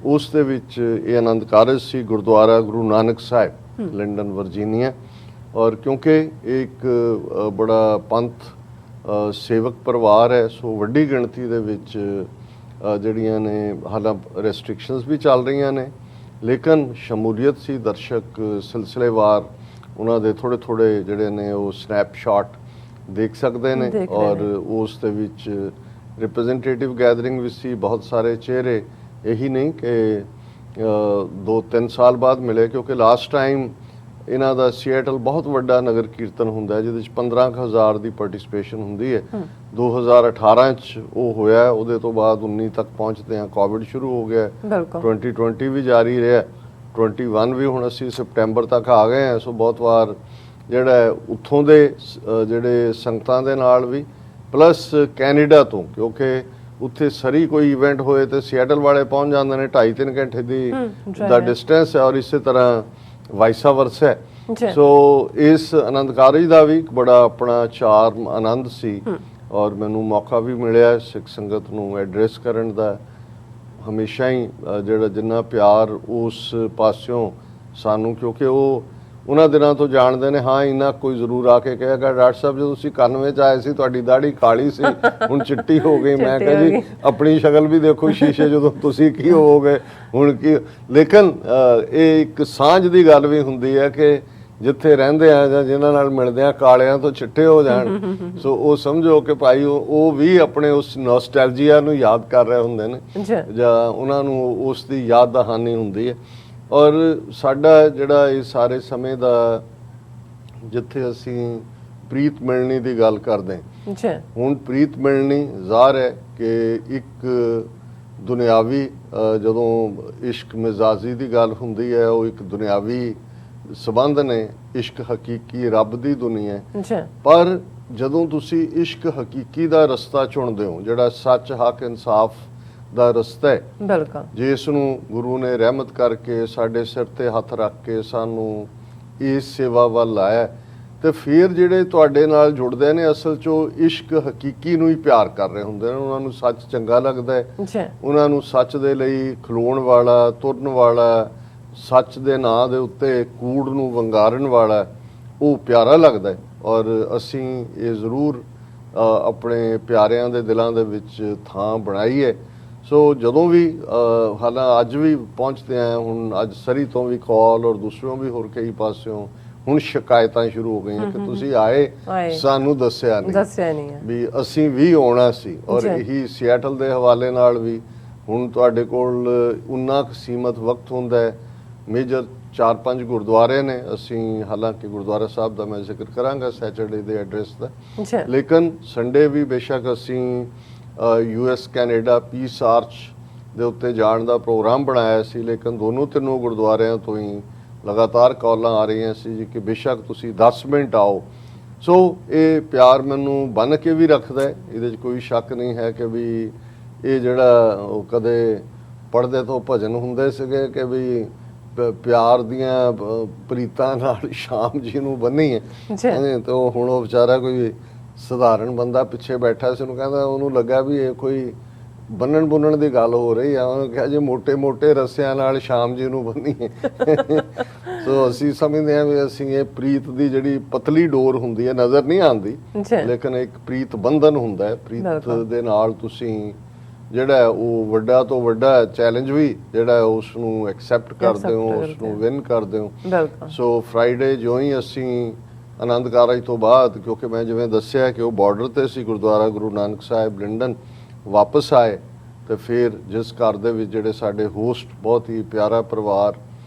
ਉਸ ਦੇ ਵਿੱਚ ਇਹ ਆਨੰਦ ਕਾਰਜ ਸੀ ਗੁਰਦੁਆਰਾ ਗੁਰੂ ਨਾਨਕ ਸਾਹਿਬ, ਲਿੰਡਨ ਵਰਜੀਨੀਆ। ਔਰ ਕਿਉਂਕਿ ਇੱਕ ਬੜਾ ਪੰਥ ਸੇਵਕ ਪਰਿਵਾਰ ਹੈ, ਸੋ ਵੱਡੀ ਗਿਣਤੀ ਦੇ ਵਿੱਚ ਜਿਹੜੀਆਂ ਨੇ ਹਾਲਾਂਕਿ ਰੈਸਟ੍ਰਿਕਸ਼ਨਸ ਵੀ ਚੱਲ ਰਹੀਆਂ ਨੇ, ਲੇਕਿਨ ਸ਼ਮੂਲੀਅਤ ਸੀ। ਦਰਸ਼ਕ ਸਿਲਸਿਲੇਵਾਰ ਉਹਨਾਂ ਦੇ ਥੋੜੇ ਜਿਹੜੇ ਨੇ ਉਹ ਸਨੈਪਸ਼ਾਟ ਦੇਖ ਸਕਦੇ ਨੇ ਔਰ ਉਸ ਦੇ ਵਿੱਚ ਰਿਪਰੈਜ਼ੈਂਟੇਟਿਵ ਗੈਦਰਿੰਗ ਵੀ ਸੀ, ਬਹੁਤ ਸਾਰੇ ਚਿਹਰੇ। ਇਹੀ ਨਹੀਂ ਕਿ 2-3 ਸਾਲ ਬਾਅਦ ਮਿਲੇ, ਕਿਉਂਕਿ ਲਾਸਟ ਟਾਈਮ ਇਹਨਾਂ ਦਾ ਸੀਐਟਲ ਬਹੁਤ ਵੱਡਾ ਨਗਰ ਕੀਰਤਨ ਹੁੰਦਾ ਜਿਹਦੇ ਵਿੱਚ 15,000 ਦੀ ਪਾਰਟਿਸਿਪੇਸ਼ਨ ਹੁੰਦੀ ਹੈ। 2018 'ਚ ਉਹ ਹੋਇਆ, ਉਹਦੇ ਤੋਂ ਬਾਅਦ 19 ਤੱਕ ਪਹੁੰਚਦੇ ਹਾਂ ਕੋਵਿਡ ਸ਼ੁਰੂ ਹੋ ਗਿਆ, 2020 ਵੀ ਜਾਰੀ ਰਿਹਾ, 21 ਵੀ ਹੁਣ ਅਸੀਂ ਸਪਟੈਂਬਰ ਤੱਕ ਆ ਗਏ ਹਾਂ। ਸੋ ਬਹੁਤ ਵਾਰ ਜਿਹੜਾ ਉੱਥੋਂ ਦੇ ਜਿਹੜੇ ਸੰਗਤਾਂ ਦੇ ਨਾਲ ਵੀ, ਪਲੱਸ ਕੈਨੇਡਾ ਤੋਂ, ਕਿਉਂਕਿ ਉੱਥੇ ਸਰੀ ਕੋਈ ਇਵੈਂਟ ਹੋਏ ਤੇ ਸੀਐਟਲ ਵਾਲੇ ਪਹੁੰਚ ਜਾਂਦੇ ਨੇ, 2.5-3 ਘੰਟੇ ਦਾ ਡਿਸਟੈਂਸ ਹੈ ਔਰ ਇਸੇ ਤਰ੍ਹਾਂ ਵਾਈਸਾ ਵਰਸਾ ਹੈ। ਸੋ ਇਸ ਆਨੰਦ ਕਾਰਜ ਦਾ ਵੀ ਬੜਾ ਆਪਣਾ ਚਾਰਮ ਆਨੰਦ ਸੀ। ਔਰ ਮੈਨੂੰ ਮੌਕਾ ਵੀ ਮਿਲਿਆ ਸਿੱਖ ਸੰਗਤ ਨੂੰ ਐਡਰੈਸ ਕਰਨ ਦਾ। ਹਮੇਸ਼ਾ ਹੀ ਜਿਹੜਾ ਜਿੰਨਾ ਪਿਆਰ ਉਸ ਪਾਸਿਓਂ ਸਾਨੂੰ, ਕਿਉਂਕਿ ਉਹ ਉਹਨਾਂ ਦਿਨਾਂ ਤੋਂ ਜਾਣਦੇ ਨੇ। ਹਾਂ, ਇੰਨਾ ਕੋਈ ਜ਼ਰੂਰ ਆ ਕੇ ਕਹੇਗਾ, ਡਾਕਟਰ ਸਾਹਿਬ ਜਦੋਂ ਤੁਸੀਂ 91 ਚ ਆਏ ਸੀ ਤੁਹਾਡੀ ਦਾੜੀ ਕਾਲੀ ਸੀ, ਹੁਣ ਚਿੱਟੀ ਹੋ ਗਈ। ਮੈਂ ਕਿਹਾ ਜੀ ਆਪਣੀ ਸ਼ਕਲ ਵੀ ਦੇਖੋ ਸ਼ੀਸ਼ੇ, ਜਦੋਂ ਤੁਸੀਂ ਕੀ ਹੋਵੋਗੇ ਹੁਣ ਕੀ। ਲੇਕਿਨ ਇਹ ਇੱਕ ਸਾਂਝ ਦੀ ਗੱਲ ਵੀ ਹੁੰਦੀ ਹੈ ਕਿ ਜਿੱਥੇ ਰਹਿੰਦੇ ਆ ਜਾਂ ਜਿਨ੍ਹਾਂ ਨਾਲ ਮਿਲਦੇ ਆ ਕਾਲਿਆਂ ਤੋਂ ਚਿੱਟੇ ਹੋ ਜਾਣ। ਸੋ ਉਹ ਸਮਝੋ ਕਿ ਭਾਈ ਉਹ ਵੀ ਆਪਣੇ ਉਸ ਨੋਸਟੈਲਜੀਆ ਨੂੰ ਯਾਦ ਕਰ ਰਹੇ ਹੁੰਦੇ ਨੇ, ਜਾਂ ਉਹਨਾਂ ਨੂੰ ਉਸ ਦੀ ਯਾਦ ਦਹਾਨੀ ਹੁੰਦੀ ਹੈ। ਔਰ ਸਾਡਾ ਜਿਹੜਾ ਇਹ ਸਾਰੇ ਸਮੇਂ ਦਾ, ਜਿੱਥੇ ਅਸੀਂ ਪ੍ਰੀਤ ਮਿਲਣੀ ਦੀ ਗੱਲ ਕਰਦੇ ਹਾਂ, ਹੁਣ ਪ੍ਰੀਤ ਮਿਲਣੀ ਜ਼ਾਹਰ ਹੈ ਕਿ ਇੱਕ ਦੁਨਿਆਵੀ, ਜਦੋਂ ਇਸ਼ਕ ਮਿਜ਼ਾਜੀ ਦੀ ਗੱਲ ਹੁੰਦੀ ਹੈ, ਉਹ ਇੱਕ ਦੁਨਿਆਵੀ ਸੰਬੰਧ ਨੇ। ਇਸ਼ਕ ਹਕੀਕੀ ਰੱਬ ਦੀ ਦੁਨੀਆ ਹੈ। ਪਰ ਜਦੋਂ ਤੁਸੀਂ ਇਸ਼ਕ ਹਕੀਕੀ ਦਾ ਰਸਤਾ ਚੁਣਦੇ ਹੋ, ਜਿਹੜਾ ਸੱਚ, ਹੱਕ, ਇਨਸਾਫ ਦਾ ਰਸਤਾ ਹੈ, ਬਿਲਕੁਲ, ਜਿਸ ਨੂੰ ਗੁਰੂ ਨੇ ਰਹਿਮਤ ਕਰਕੇ ਸਾਡੇ ਸਿਰ ਤੇ ਹੱਥ ਰੱਖ ਕੇ ਸਾਨੂੰ ਇਸ ਸੇਵਾ ਵੱਲ ਲਾਇਆ, ਤੇ ਫਿਰ ਜਿਹੜੇ ਤੁਹਾਡੇ ਨਾਲ ਜੁੜਦੇ ਨੇ ਅਸਲ 'ਚ ਉਹ ਇਸ਼ਕ ਹਕੀਕੀ ਨੂੰ ਹੀ ਪਿਆਰ ਕਰ ਰਹੇ ਹੁੰਦੇ ਨੇ। ਉਹਨਾਂ ਨੂੰ ਸੱਚ ਚੰਗਾ ਲੱਗਦਾ ਹੈ, ਉਹਨਾਂ ਨੂੰ ਸੱਚ ਦੇ ਲਈ ਖਲੋਣ ਵਾਲਾ, ਤੁਰਨ ਵਾਲਾ, ਸੱਚ ਦੇ ਨਾਂ ਦੇ ਉੱਤੇ ਕੂੜ ਨੂੰ ਵੰਗਾਰਨ ਵਾਲਾ ਉਹ ਪਿਆਰਾ ਲੱਗਦਾ ਹੈ। ਔਰ ਅਸੀਂ ਇਹ ਜ਼ਰੂਰ ਆਪਣੇ ਪਿਆਰਿਆਂ ਦੇ ਦਿਲਾਂ ਦੇ ਵਿੱਚ ਥਾਂ ਬਣਾਈ ਹੈ। ਸੋ ਜਦੋਂ ਵੀ ਹਾਲਾਂ ਅੱਜ ਵੀ ਪਹੁੰਚਦੇ ਆ, ਹੁਣ ਅੱਜ ਸਰੀ ਤੋਂ ਵੀ ਕਾਲ ਔਰ ਦੂਸਰਿਓਂ ਵੀ ਹੋਰ ਕਈ ਪਾਸਿਓਂ ਹੁਣ ਸ਼ਿਕਾਇਤਾਂ ਸ਼ੁਰੂ ਹੋ ਗਈਆਂ ਕਿ ਤੁਸੀਂ ਆਏ, ਸਾਨੂੰ ਦੱਸਿਆ ਨਹੀਂ ਵੀ ਅਸੀਂ ਵੀ ਆਉਣਾ ਸੀ। ਔਰ ਇਹੀ ਸਿਐਟਲ ਦੇ ਹਵਾਲੇ ਨਾਲ ਵੀ ਹੁਣ ਤੁਹਾਡੇ ਕੋਲ ਉਨਾ ਕੁ ਸੀਮਤ ਵਕਤ ਹੁੰਦਾ ਹੈ। ਮੇਜਰ 4-5 ਗੁਰਦੁਆਰੇ ਨੇ। ਅਸੀਂ ਹਾਲਾਂਕਿ ਗੁਰਦੁਆਰਾ ਸਾਹਿਬ ਦਾ ਮੈਂ ਜ਼ਿਕਰ ਕਰਾਂਗਾ ਸੈਟਰਡੇ ਦੇ ਐਡਰੈਸ ਦਾ, ਲੇਕਿਨ ਸੰਡੇ ਵੀ ਬੇਸ਼ੱਕ ਅਸੀਂ US ਕੈਨੇਡਾ ਪੀਸ ਆਰਚ ਦੇ ਉੱਤੇ ਜਾਣ ਦਾ ਪ੍ਰੋਗਰਾਮ ਬਣਾਇਆ ਸੀ, ਲੇਕਿਨ ਤਿੰਨੋਂ ਗੁਰਦੁਆਰਿਆਂ ਤੋਂ ਹੀ ਲਗਾਤਾਰ ਕਾਲਾਂ ਆ ਰਹੀਆਂ ਸੀ ਜੀ ਕਿ ਬੇਸ਼ੱਕ ਤੁਸੀਂ 10 ਮਿੰਟ ਆਓ। ਸੋ ਇਹ ਪਿਆਰ ਮੈਨੂੰ ਬੰਨ੍ਹ ਕੇ ਵੀ ਰੱਖਦਾ ਹੈ, ਇਹਦੇ 'ਚ ਕੋਈ ਸ਼ੱਕ ਨਹੀਂ ਹੈ ਕਿ ਵੀ ਇਹ ਜਿਹੜਾ ਉਹ ਕਦੇ ਪੜ੍ਹਦੇ ਤੋਂ ਭਜਨ ਹੁੰਦੇ ਸੀਗੇ ਕਿ ਵੀ ਪਿਆਰ ਦੀਆਂ ਪ੍ਰੀਤਾਂ ਨਾਲ ਸ਼ਾਮ ਜੀ ਨੂੰ ਬੰਨੀ ਹੈ, ਤੇ ਹੁਣ ਉਹ ਵਿਚਾਰਾ ਕੋਈ ਸਧਾਰਨ ਬੰਦਾ ਪਿੱਛੇ ਬੈਠਾ ਸੀ, ਉਹਨੂੰ ਕਹਿੰਦਾ, ਉਹਨੂੰ ਲੱਗਾ ਵੀ ਇਹ ਕੋਈ ਬੰਨਣ ਬੁੰਨਣ ਦੀ ਗੱਲ ਹੋ ਰਹੀ ਆ। ਉਹਨੂੰ ਕਿਹਾ ਜੇ ਮੋਟੇ ਰੱਸਿਆਂ ਨਾਲ ਸ਼ਾਮ ਜੀ ਨੂੰ ਬੰਨੀ ਹੈ। ਸੋ ਅਸੀਂ ਸਮਝਦੇ ਹਾਂ ਵੀ ਅਸੀਂ ਇਹ ਪ੍ਰੀਤ ਦੀ ਜਿਹੜੀ ਪਤਲੀ ਡੋਰ ਹੁੰਦੀ ਹੈ, ਨਜ਼ਰ ਨਹੀਂ ਆਉਂਦੀ, ਲੇਕਿਨ ਇੱਕ ਪ੍ਰੀਤ ਬੰਧਨ ਹੁੰਦਾ ਹੈ। ਪ੍ਰੀਤ ਦੇ ਨਾਲ ਤੁਸੀਂ ਜਿਹੜਾ ਉਹ ਵੱਡਾ ਤੋਂ ਵੱਡਾ ਚੈਲੰਜ ਵੀ ਜਿਹੜਾ ਉਸ ਨੂੰ ਐਕਸੈਪਟ ਕਰਦੇ ਹੋ, ਉਸ ਨੂੰ ਵਿਨ ਕਰਦੇ ਹੋ। ਸੋ ਫਰਾਈਡੇ ਜਿਉਂ ਹੀ ਅਸੀਂ ਆਨੰਦ ਕਾਰਜ ਤੋਂ ਬਾਅਦ, ਕਿਉਂਕਿ ਮੈਂ ਜਿਵੇਂ ਦੱਸਿਆ ਕਿ ਉਹ ਬਾਰਡਰ ਤੇ ਸੀ ਗੁਰਦੁਆਰਾ ਗੁਰੂ ਨਾਨਕ ਸਾਹਿਬ ਲਿੰਡਨ, ਵਾਪਸ ਆਏ ਤੇ ਫਿਰ ਜਿਸ ਘਰ ਦੇ ਵਿੱਚ ਜਿਹੜੇ ਸਾਡੇ ਹੋਸਟ ਬਹੁਤ ਹੀ ਪਿਆਰਾ ਪਰਿਵਾਰ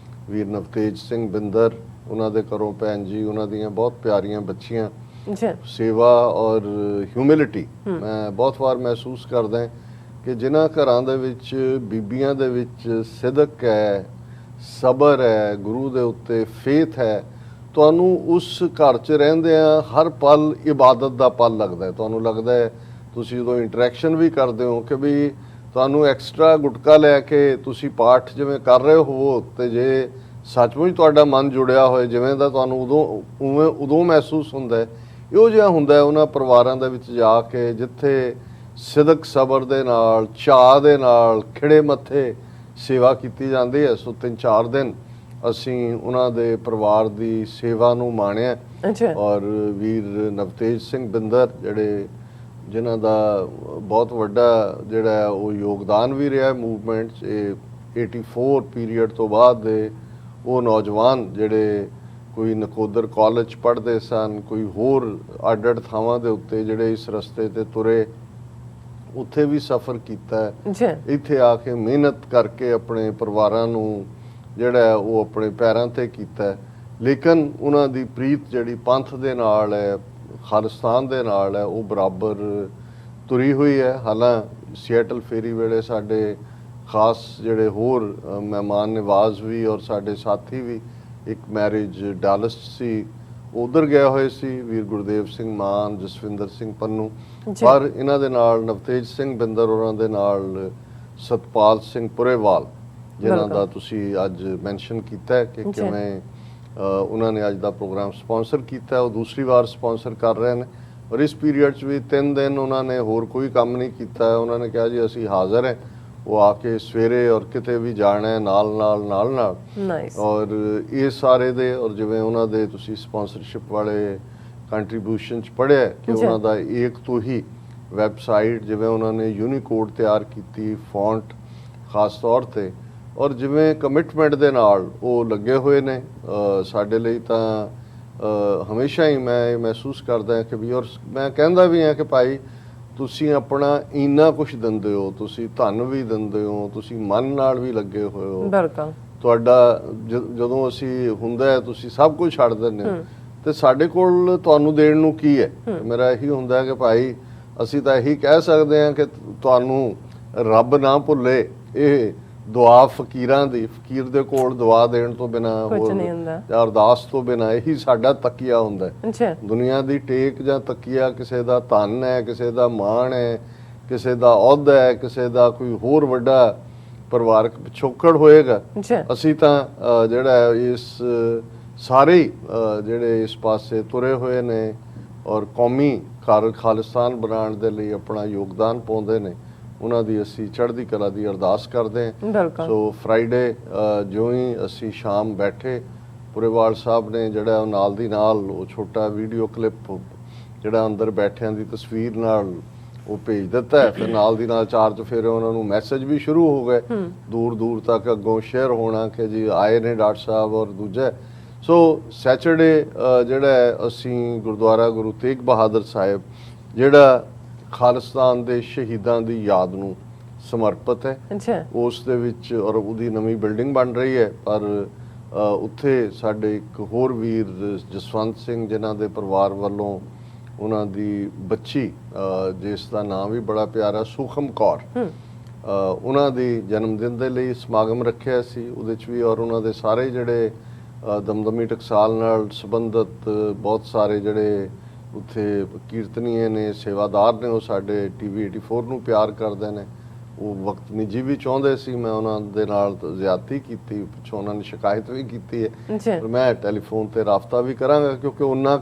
ਵੀਰ ਨਵਤੇਜ ਸਿੰਘ ਬਿੰਦਰ, ਉਹਨਾਂ ਦੇ ਘਰੋਂ ਭੈਣ ਜੀ, ਉਹਨਾਂ ਦੀਆਂ ਬਹੁਤ ਪਿਆਰੀਆਂ ਬੱਚੀਆਂ, ਸੇਵਾ ਔਰ ਹਿਊਮਿਲਿਟੀ ਮੈਂ ਬਹੁਤ ਵਾਰ ਮਹਿਸੂਸ ਕਰਦਾ ਕਿ ਜਿਨ੍ਹਾਂ ਘਰਾਂ ਦੇ ਵਿੱਚ ਬੀਬੀਆਂ ਦੇ ਵਿੱਚ ਸਿਦਕ ਹੈ, ਸਬਰ ਹੈ, ਗੁਰੂ ਦੇ ਉੱਤੇ ਫੇਥ ਹੈ, ਤੁਹਾਨੂੰ ਉਸ ਘਰ 'ਚ ਰਹਿੰਦਿਆਂ ਹਰ ਪਲ ਇਬਾਦਤ ਦਾ ਪਲ ਲੱਗਦਾ ਹੈ। ਤੁਹਾਨੂੰ ਲੱਗਦਾ ਹੈ ਤੁਸੀਂ ਜਦੋਂ ਇੰਟਰੈਕਸ਼ਨ ਵੀ ਕਰਦੇ ਹੋ ਕਿ ਵੀ ਤੁਹਾਨੂੰ ਐਕਸਟਰਾ ਗੁਟਕਾ ਲੈ ਕੇ ਤੁਸੀਂ ਪਾਠ ਜਿਵੇਂ ਕਰ ਰਹੇ ਹੋ, ਤੇ ਜੇ ਸੱਚਮੁੱਚ ਤੁਹਾਡਾ ਮਨ ਜੁੜਿਆ ਹੋਏ ਜਿਵੇਂ ਦਾ ਤੁਹਾਨੂੰ ਉਦੋਂ ਮਹਿਸੂਸ ਹੁੰਦਾ ਹੈ। ਇਹੋ ਜਿਹਾ ਹੁੰਦਾ ਹੈ ਉਹਨਾਂ ਪਰਿਵਾਰਾਂ ਦੇ ਵਿੱਚ ਜਾ ਕੇ ਜਿੱਥੇ ਸਿਦਕ ਸਬਰ ਦੇ ਨਾਲ, ਚਾਅ ਦੇ ਨਾਲ, ਖਿੜੇ ਮੱਥੇ ਸੇਵਾ ਕੀਤੀ ਜਾਂਦੀ ਹੈ। ਸੋ 3-4 ਦਿਨ ਅਸੀਂ ਉਹਨਾਂ ਦੇ ਪਰਿਵਾਰ ਦੀ ਸੇਵਾ ਨੂੰ ਮਾਣਿਆ। ਔਰ ਵੀਰ ਨਵਤੇਜ ਸਿੰਘ ਬਿੰਦਰ ਜਿਨ੍ਹਾਂ ਦਾ ਬਹੁਤ ਵੱਡਾ ਜਿਹੜਾ ਉਹ ਯੋਗਦਾਨ ਵੀ ਰਿਹਾ ਮੂਵਮੈਂਟ 'ਚ, ਇਹ 84 ਪੀਰੀਅਡ ਤੋਂ ਬਾਅਦ ਦੇ ਉਹ ਨੌਜਵਾਨ ਜਿਹੜੇ ਕੋਈ ਨਕੋਦਰ ਕਾਲਜ ਪੜ੍ਹਦੇ ਸਨ, ਕੋਈ ਹੋਰ ਅੱਡ-ਅੱਡ ਥਾਵਾਂ ਦੇ ਉੱਤੇ ਜਿਹੜੇ ਇਸ ਰਸਤੇ ਤੇ ਤੁਰੇ, ਉੱਥੇ ਵੀ ਸਫ਼ਰ ਕੀਤਾ, ਇੱਥੇ ਆ ਕੇ ਮਿਹਨਤ ਕਰਕੇ ਆਪਣੇ ਪਰਿਵਾਰਾਂ ਨੂੰ ਜਿਹੜਾ ਉਹ ਆਪਣੇ ਪੈਰਾਂ ਤੇ ਕੀਤਾ। ਲੇਕਿਨ ਉਹਨਾਂ ਦੀ ਪ੍ਰੀਤ ਜਿਹੜੀ ਪੰਥ ਦੇ ਨਾਲ ਹੈ, ਖਾਲਿਸਤਾਨ ਦੇ ਨਾਲ ਹੈ, ਉਹ ਬਰਾਬਰ ਤੁਰੀ ਹੋਈ ਹੈ। ਹਾਲਾਂ ਸਿਐਟਲ ਫੇਰੀ ਵੇਲੇ ਸਾਡੇ ਖਾਸ ਜਿਹੜੇ ਹੋਰ ਮਹਿਮਾਨ ਨਿਵਾਜ਼ ਵੀ ਔਰ ਸਾਡੇ ਸਾਥੀ ਵੀ, ਇੱਕ ਮੈਰਿਜ ਡਾਲਸ ਸੀ, ਉਧਰ ਗਏ ਹੋਏ ਸੀ, ਵੀਰ ਗੁਰਦੇਵ ਸਿੰਘ ਮਾਨ, ਜਸਵਿੰਦਰ ਸਿੰਘ ਪੰਨੂ, ਪਰ ਇਹਨਾਂ ਦੇ ਨਾਲ ਨਵਤੇਜ ਸਿੰਘ ਬਿੰਦਰ ਉਹਨਾਂ ਦੇ ਨਾਲ ਸਤਪਾਲ ਸਿੰਘ ਪੁਰੇਵਾਲ, ਜਿਨ੍ਹਾਂ ਦਾ ਤੁਸੀਂ ਅੱਜ ਮੈਂਸ਼ਨ ਕੀਤਾ ਕਿ ਕਿਵੇਂ ਉਹਨਾਂ ਨੇ ਅੱਜ ਦਾ ਪ੍ਰੋਗਰਾਮ ਸਪਾਂਸਰ ਕੀਤਾ। ਉਹ ਦੂਸਰੀ ਵਾਰ ਸਪਾਂਸਰ ਕਰ ਰਹੇ ਨੇ। ਔਰ ਇਸ ਪੀਰੀਅਡ 'ਚ ਵੀ 3 ਦਿਨ ਉਹਨਾਂ ਨੇ ਹੋਰ ਕੋਈ ਕੰਮ ਨਹੀਂ ਕੀਤਾ। ਉਹਨਾਂ ਨੇ ਕਿਹਾ ਜੀ ਅਸੀਂ ਹਾਜ਼ਰ ਹੈ, ਉਹ ਆ ਕੇ ਸਵੇਰੇ ਔਰ ਕਿਤੇ ਵੀ ਜਾਣਾ ਹੈ ਨਾਲ ਨਾਲ ਨਾਈਸ। ਔਰ ਇਹ ਸਾਰੇ ਦੇ ਔਰ ਜਿਵੇਂ ਉਹਨਾਂ ਦੇ ਤੁਸੀਂ ਸਪਾਂਸਰਸ਼ਿਪ ਵਾਲੇ ਕੰਟਰੀਬਿਊਸ਼ਨ 'ਚ ਪੜ੍ਹਿਆ ਕਿ ਉਹਨਾਂ ਦਾ ਇੱਕ ਤੋਂ ਹੀ ਵੈਬਸਾਈਟ, ਜਿਵੇਂ ਉਹਨਾਂ ਨੇ ਯੂਨੀਕੋਡ ਤਿਆਰ ਕੀਤੀ ਫੌਂਟ ਖਾਸ ਤੌਰ ਤੇ, ਔਰ ਜਿਵੇਂ ਕਮਿਟਮੈਂਟ ਦੇ ਨਾਲ ਉਹ ਲੱਗੇ ਹੋਏ ਨੇ ਸਾਡੇ ਲਈ, ਤਾਂ ਹਮੇਸ਼ਾ ਹੀ ਮੈਂ ਇਹ ਮਹਿਸੂਸ ਕਰਦਾ ਹਾਂ ਕਿ ਵੀ, ਔਰ ਮੈਂ ਕਹਿੰਦਾ ਵੀ ਹਾਂ ਕਿ ਭਾਈ ਤੁਸੀਂ ਆਪਣਾ ਇੰਨਾ ਕੁਝ ਦਿੰਦੇ ਹੋ, ਤੁਸੀਂ ਧਨ ਵੀ ਦਿੰਦੇ ਹੋ, ਤੁਸੀਂ ਮਨ ਨਾਲ ਵੀ ਲੱਗੇ ਹੋਏ ਹੋ। ਬਿਲਕੁਲ। ਤੁਹਾਡਾ ਜਦੋਂ ਅਸੀਂ ਹੁੰਦਾ ਤੁਸੀਂ ਸਭ ਕੁਝ ਛੱਡ ਦਿੰਦੇ ਹੋ, ਤੇ ਸਾਡੇ ਕੋਲ ਤੁਹਾਨੂੰ ਦੇਣ ਨੂੰ ਕੀ ਹੈ? ਮੇਰਾ ਇਹੀ ਹੁੰਦਾ ਕਿ ਭਾਈ ਅਸੀਂ ਤਾਂ ਇਹੀ ਕਹਿ ਸਕਦੇ ਹਾਂ ਕਿ ਤੁਹਾਨੂੰ ਰੱਬ ਨਾ ਭੁੱਲੇ। ਇਹ ਦੁਆ ਫਕੀਰਾਂ ਦੀ, ਫਕੀਰ ਦੇ ਕੋਲ ਦੁਆ ਦੇਣ ਤੋਂ ਬਿਨਾ, ਕੁਝ ਨਹੀਂ ਹੁੰਦਾ, ਅਰਦਾਸ ਤੋਂ ਬਿਨਾ, ਇਹੀ ਸਾਡਾ ਤਕੀਆ ਹੁੰਦਾ ਹੈ। ਅੱਛਾ। ਦੁਨੀਆ ਦੀ ਟੇਕ ਜਾਂ ਤਕੀਆ ਕਿਸੇ ਦਾ ਧਨ ਹੈ, ਕਿਸੇ ਦਾ ਮਾਣ ਹੈ, ਕਿਸੇ ਦਾ ਅਹੁਦਾ ਹੈ, ਕਿਸੇ ਦਾ ਕੋਈ ਹੋਰ ਵੱਡਾ ਪਰਿਵਾਰਕ ਪਿਛੋਕੜ ਹੋਏਗਾ। ਅਸੀਂ ਤਾਂ ਜਿਹੜਾ ਇਸ ਸਾਰੇ ਜਿਹੜੇ ਇਸ ਪਾਸੇ ਤੁਰੇ ਹੋਏ ਨੇ ਔਰ ਕੌਮੀ ਖਾਲਿਸਤਾਨ ਬਣਾਉਣ ਦੇ ਲਈ ਆਪਣਾ ਯੋਗਦਾਨ ਪਾਉਂਦੇ ਨੇ, ਉਹਨਾਂ ਦੀ ਅਸੀਂ ਚੜ੍ਹਦੀ ਕਲਾ ਦੀ ਅਰਦਾਸ ਕਰਦੇ ਹਾਂ। ਸੋ ਫਰਾਈਡੇ ਜਿਉਂ ਹੀ ਅਸੀਂ ਸ਼ਾਮ ਬੈਠੇ, ਪੁਰੇਵਾਲ ਸਾਹਿਬ ਨੇ ਜਿਹੜਾ ਉਹ ਨਾਲ ਦੀ ਨਾਲ ਉਹ ਛੋਟਾ ਵੀਡੀਓ ਕਲਿੱਪ ਜਿਹੜਾ ਅੰਦਰ ਬੈਠਿਆਂ ਦੀ ਤਸਵੀਰ ਨਾਲ ਉਹ ਭੇਜ ਦਿੱਤਾ। ਫਿਰ ਨਾਲ ਦੀ ਨਾਲ 4 ਚੁਫੇਰੇ ਉਹਨਾਂ ਨੂੰ ਮੈਸੇਜ ਵੀ ਸ਼ੁਰੂ ਹੋ ਗਏ ਦੂਰ ਦੂਰ ਤੱਕ ਅੱਗੋਂ ਸ਼ੇਅਰ ਹੋਣਾ ਕਿ ਜੀ ਆਏ ਨੇ ਡਾਕਟਰ ਸਾਹਿਬ ਔਰ ਦੂਜਾ। ਸੋ ਸੈਚਰਡੇ ਜਿਹੜਾ ਅਸੀਂ ਗੁਰਦੁਆਰਾ ਗੁਰੂ ਤੇਗ ਬਹਾਦਰ ਸਾਹਿਬ ਜਿਹੜਾ ਖਾਲਿਸਤਾਨ ਦੇ ਸ਼ਹੀਦਾਂ ਦੀ ਯਾਦ ਨੂੰ ਸਮਰਪਿਤ ਹੈ, ਉਸ ਦੇ ਵਿੱਚ, ਔਰ ਉਹਦੀ ਨਵੀਂ ਬਿਲਡਿੰਗ ਬਣ ਰਹੀ ਹੈ, ਪਰ ਉੱਥੇ ਸਾਡੇ ਇੱਕ ਹੋਰ ਵੀਰ ਜਸਵੰਤ ਸਿੰਘ ਜਿਨ੍ਹਾਂ ਦੇ ਪਰਿਵਾਰ ਵੱਲੋਂ ਉਹਨਾਂ ਦੀ ਬੱਚੀ ਜਿਸ ਦਾ ਨਾਮ ਵੀ ਬੜਾ ਪਿਆਰਾ ਸੂਖਮ ਕੌਰ, ਉਹਨਾਂ ਦੀ ਜਨਮ ਦਿਨ ਦੇ ਲਈ ਸਮਾਗਮ ਰੱਖਿਆ ਸੀ ਉਹਦੇ 'ਚ ਵੀ। ਔਰ ਉਹਨਾਂ ਦੇ ਸਾਰੇ ਜਿਹੜੇ ਦਮਦਮੀ ਟਕਸਾਲ ਨਾਲ ਸੰਬੰਧਿਤ ਬਹੁਤ ਸਾਰੇ ਜਿਹੜੇ ਉੱਥੇ ਕੀਰਤਨੀਏ ਨੇ, ਸੇਵਾਦਾਰ ਨੇ, ਉਹ ਸਾਡੇ TV 84 ਨੂੰ ਪਿਆਰ ਕਰਦੇ ਨੇ। ਉਹ ਵਕਤ ਨਿੱਜੀ ਵੀ ਚਾਹੁੰਦੇ ਸੀ, ਮੈਂ ਉਹਨਾਂ ਦੇ ਨਾਲ ਜ਼ਿਆਦਤੀ ਕੀਤੀ, ਪਿੱਛੋਂ ਉਹਨਾਂ ਨੇ ਸ਼ਿਕਾਇਤ ਵੀ ਕੀਤੀ ਹੈ, ਪਰ ਮੈਂ ਟੈਲੀਫੋਨ ਤੇ ਰਾਬਤਾ ਵੀ ਕਰਾਂਗਾ ਕਿਉਂਕਿ ਉਹਨਾਂ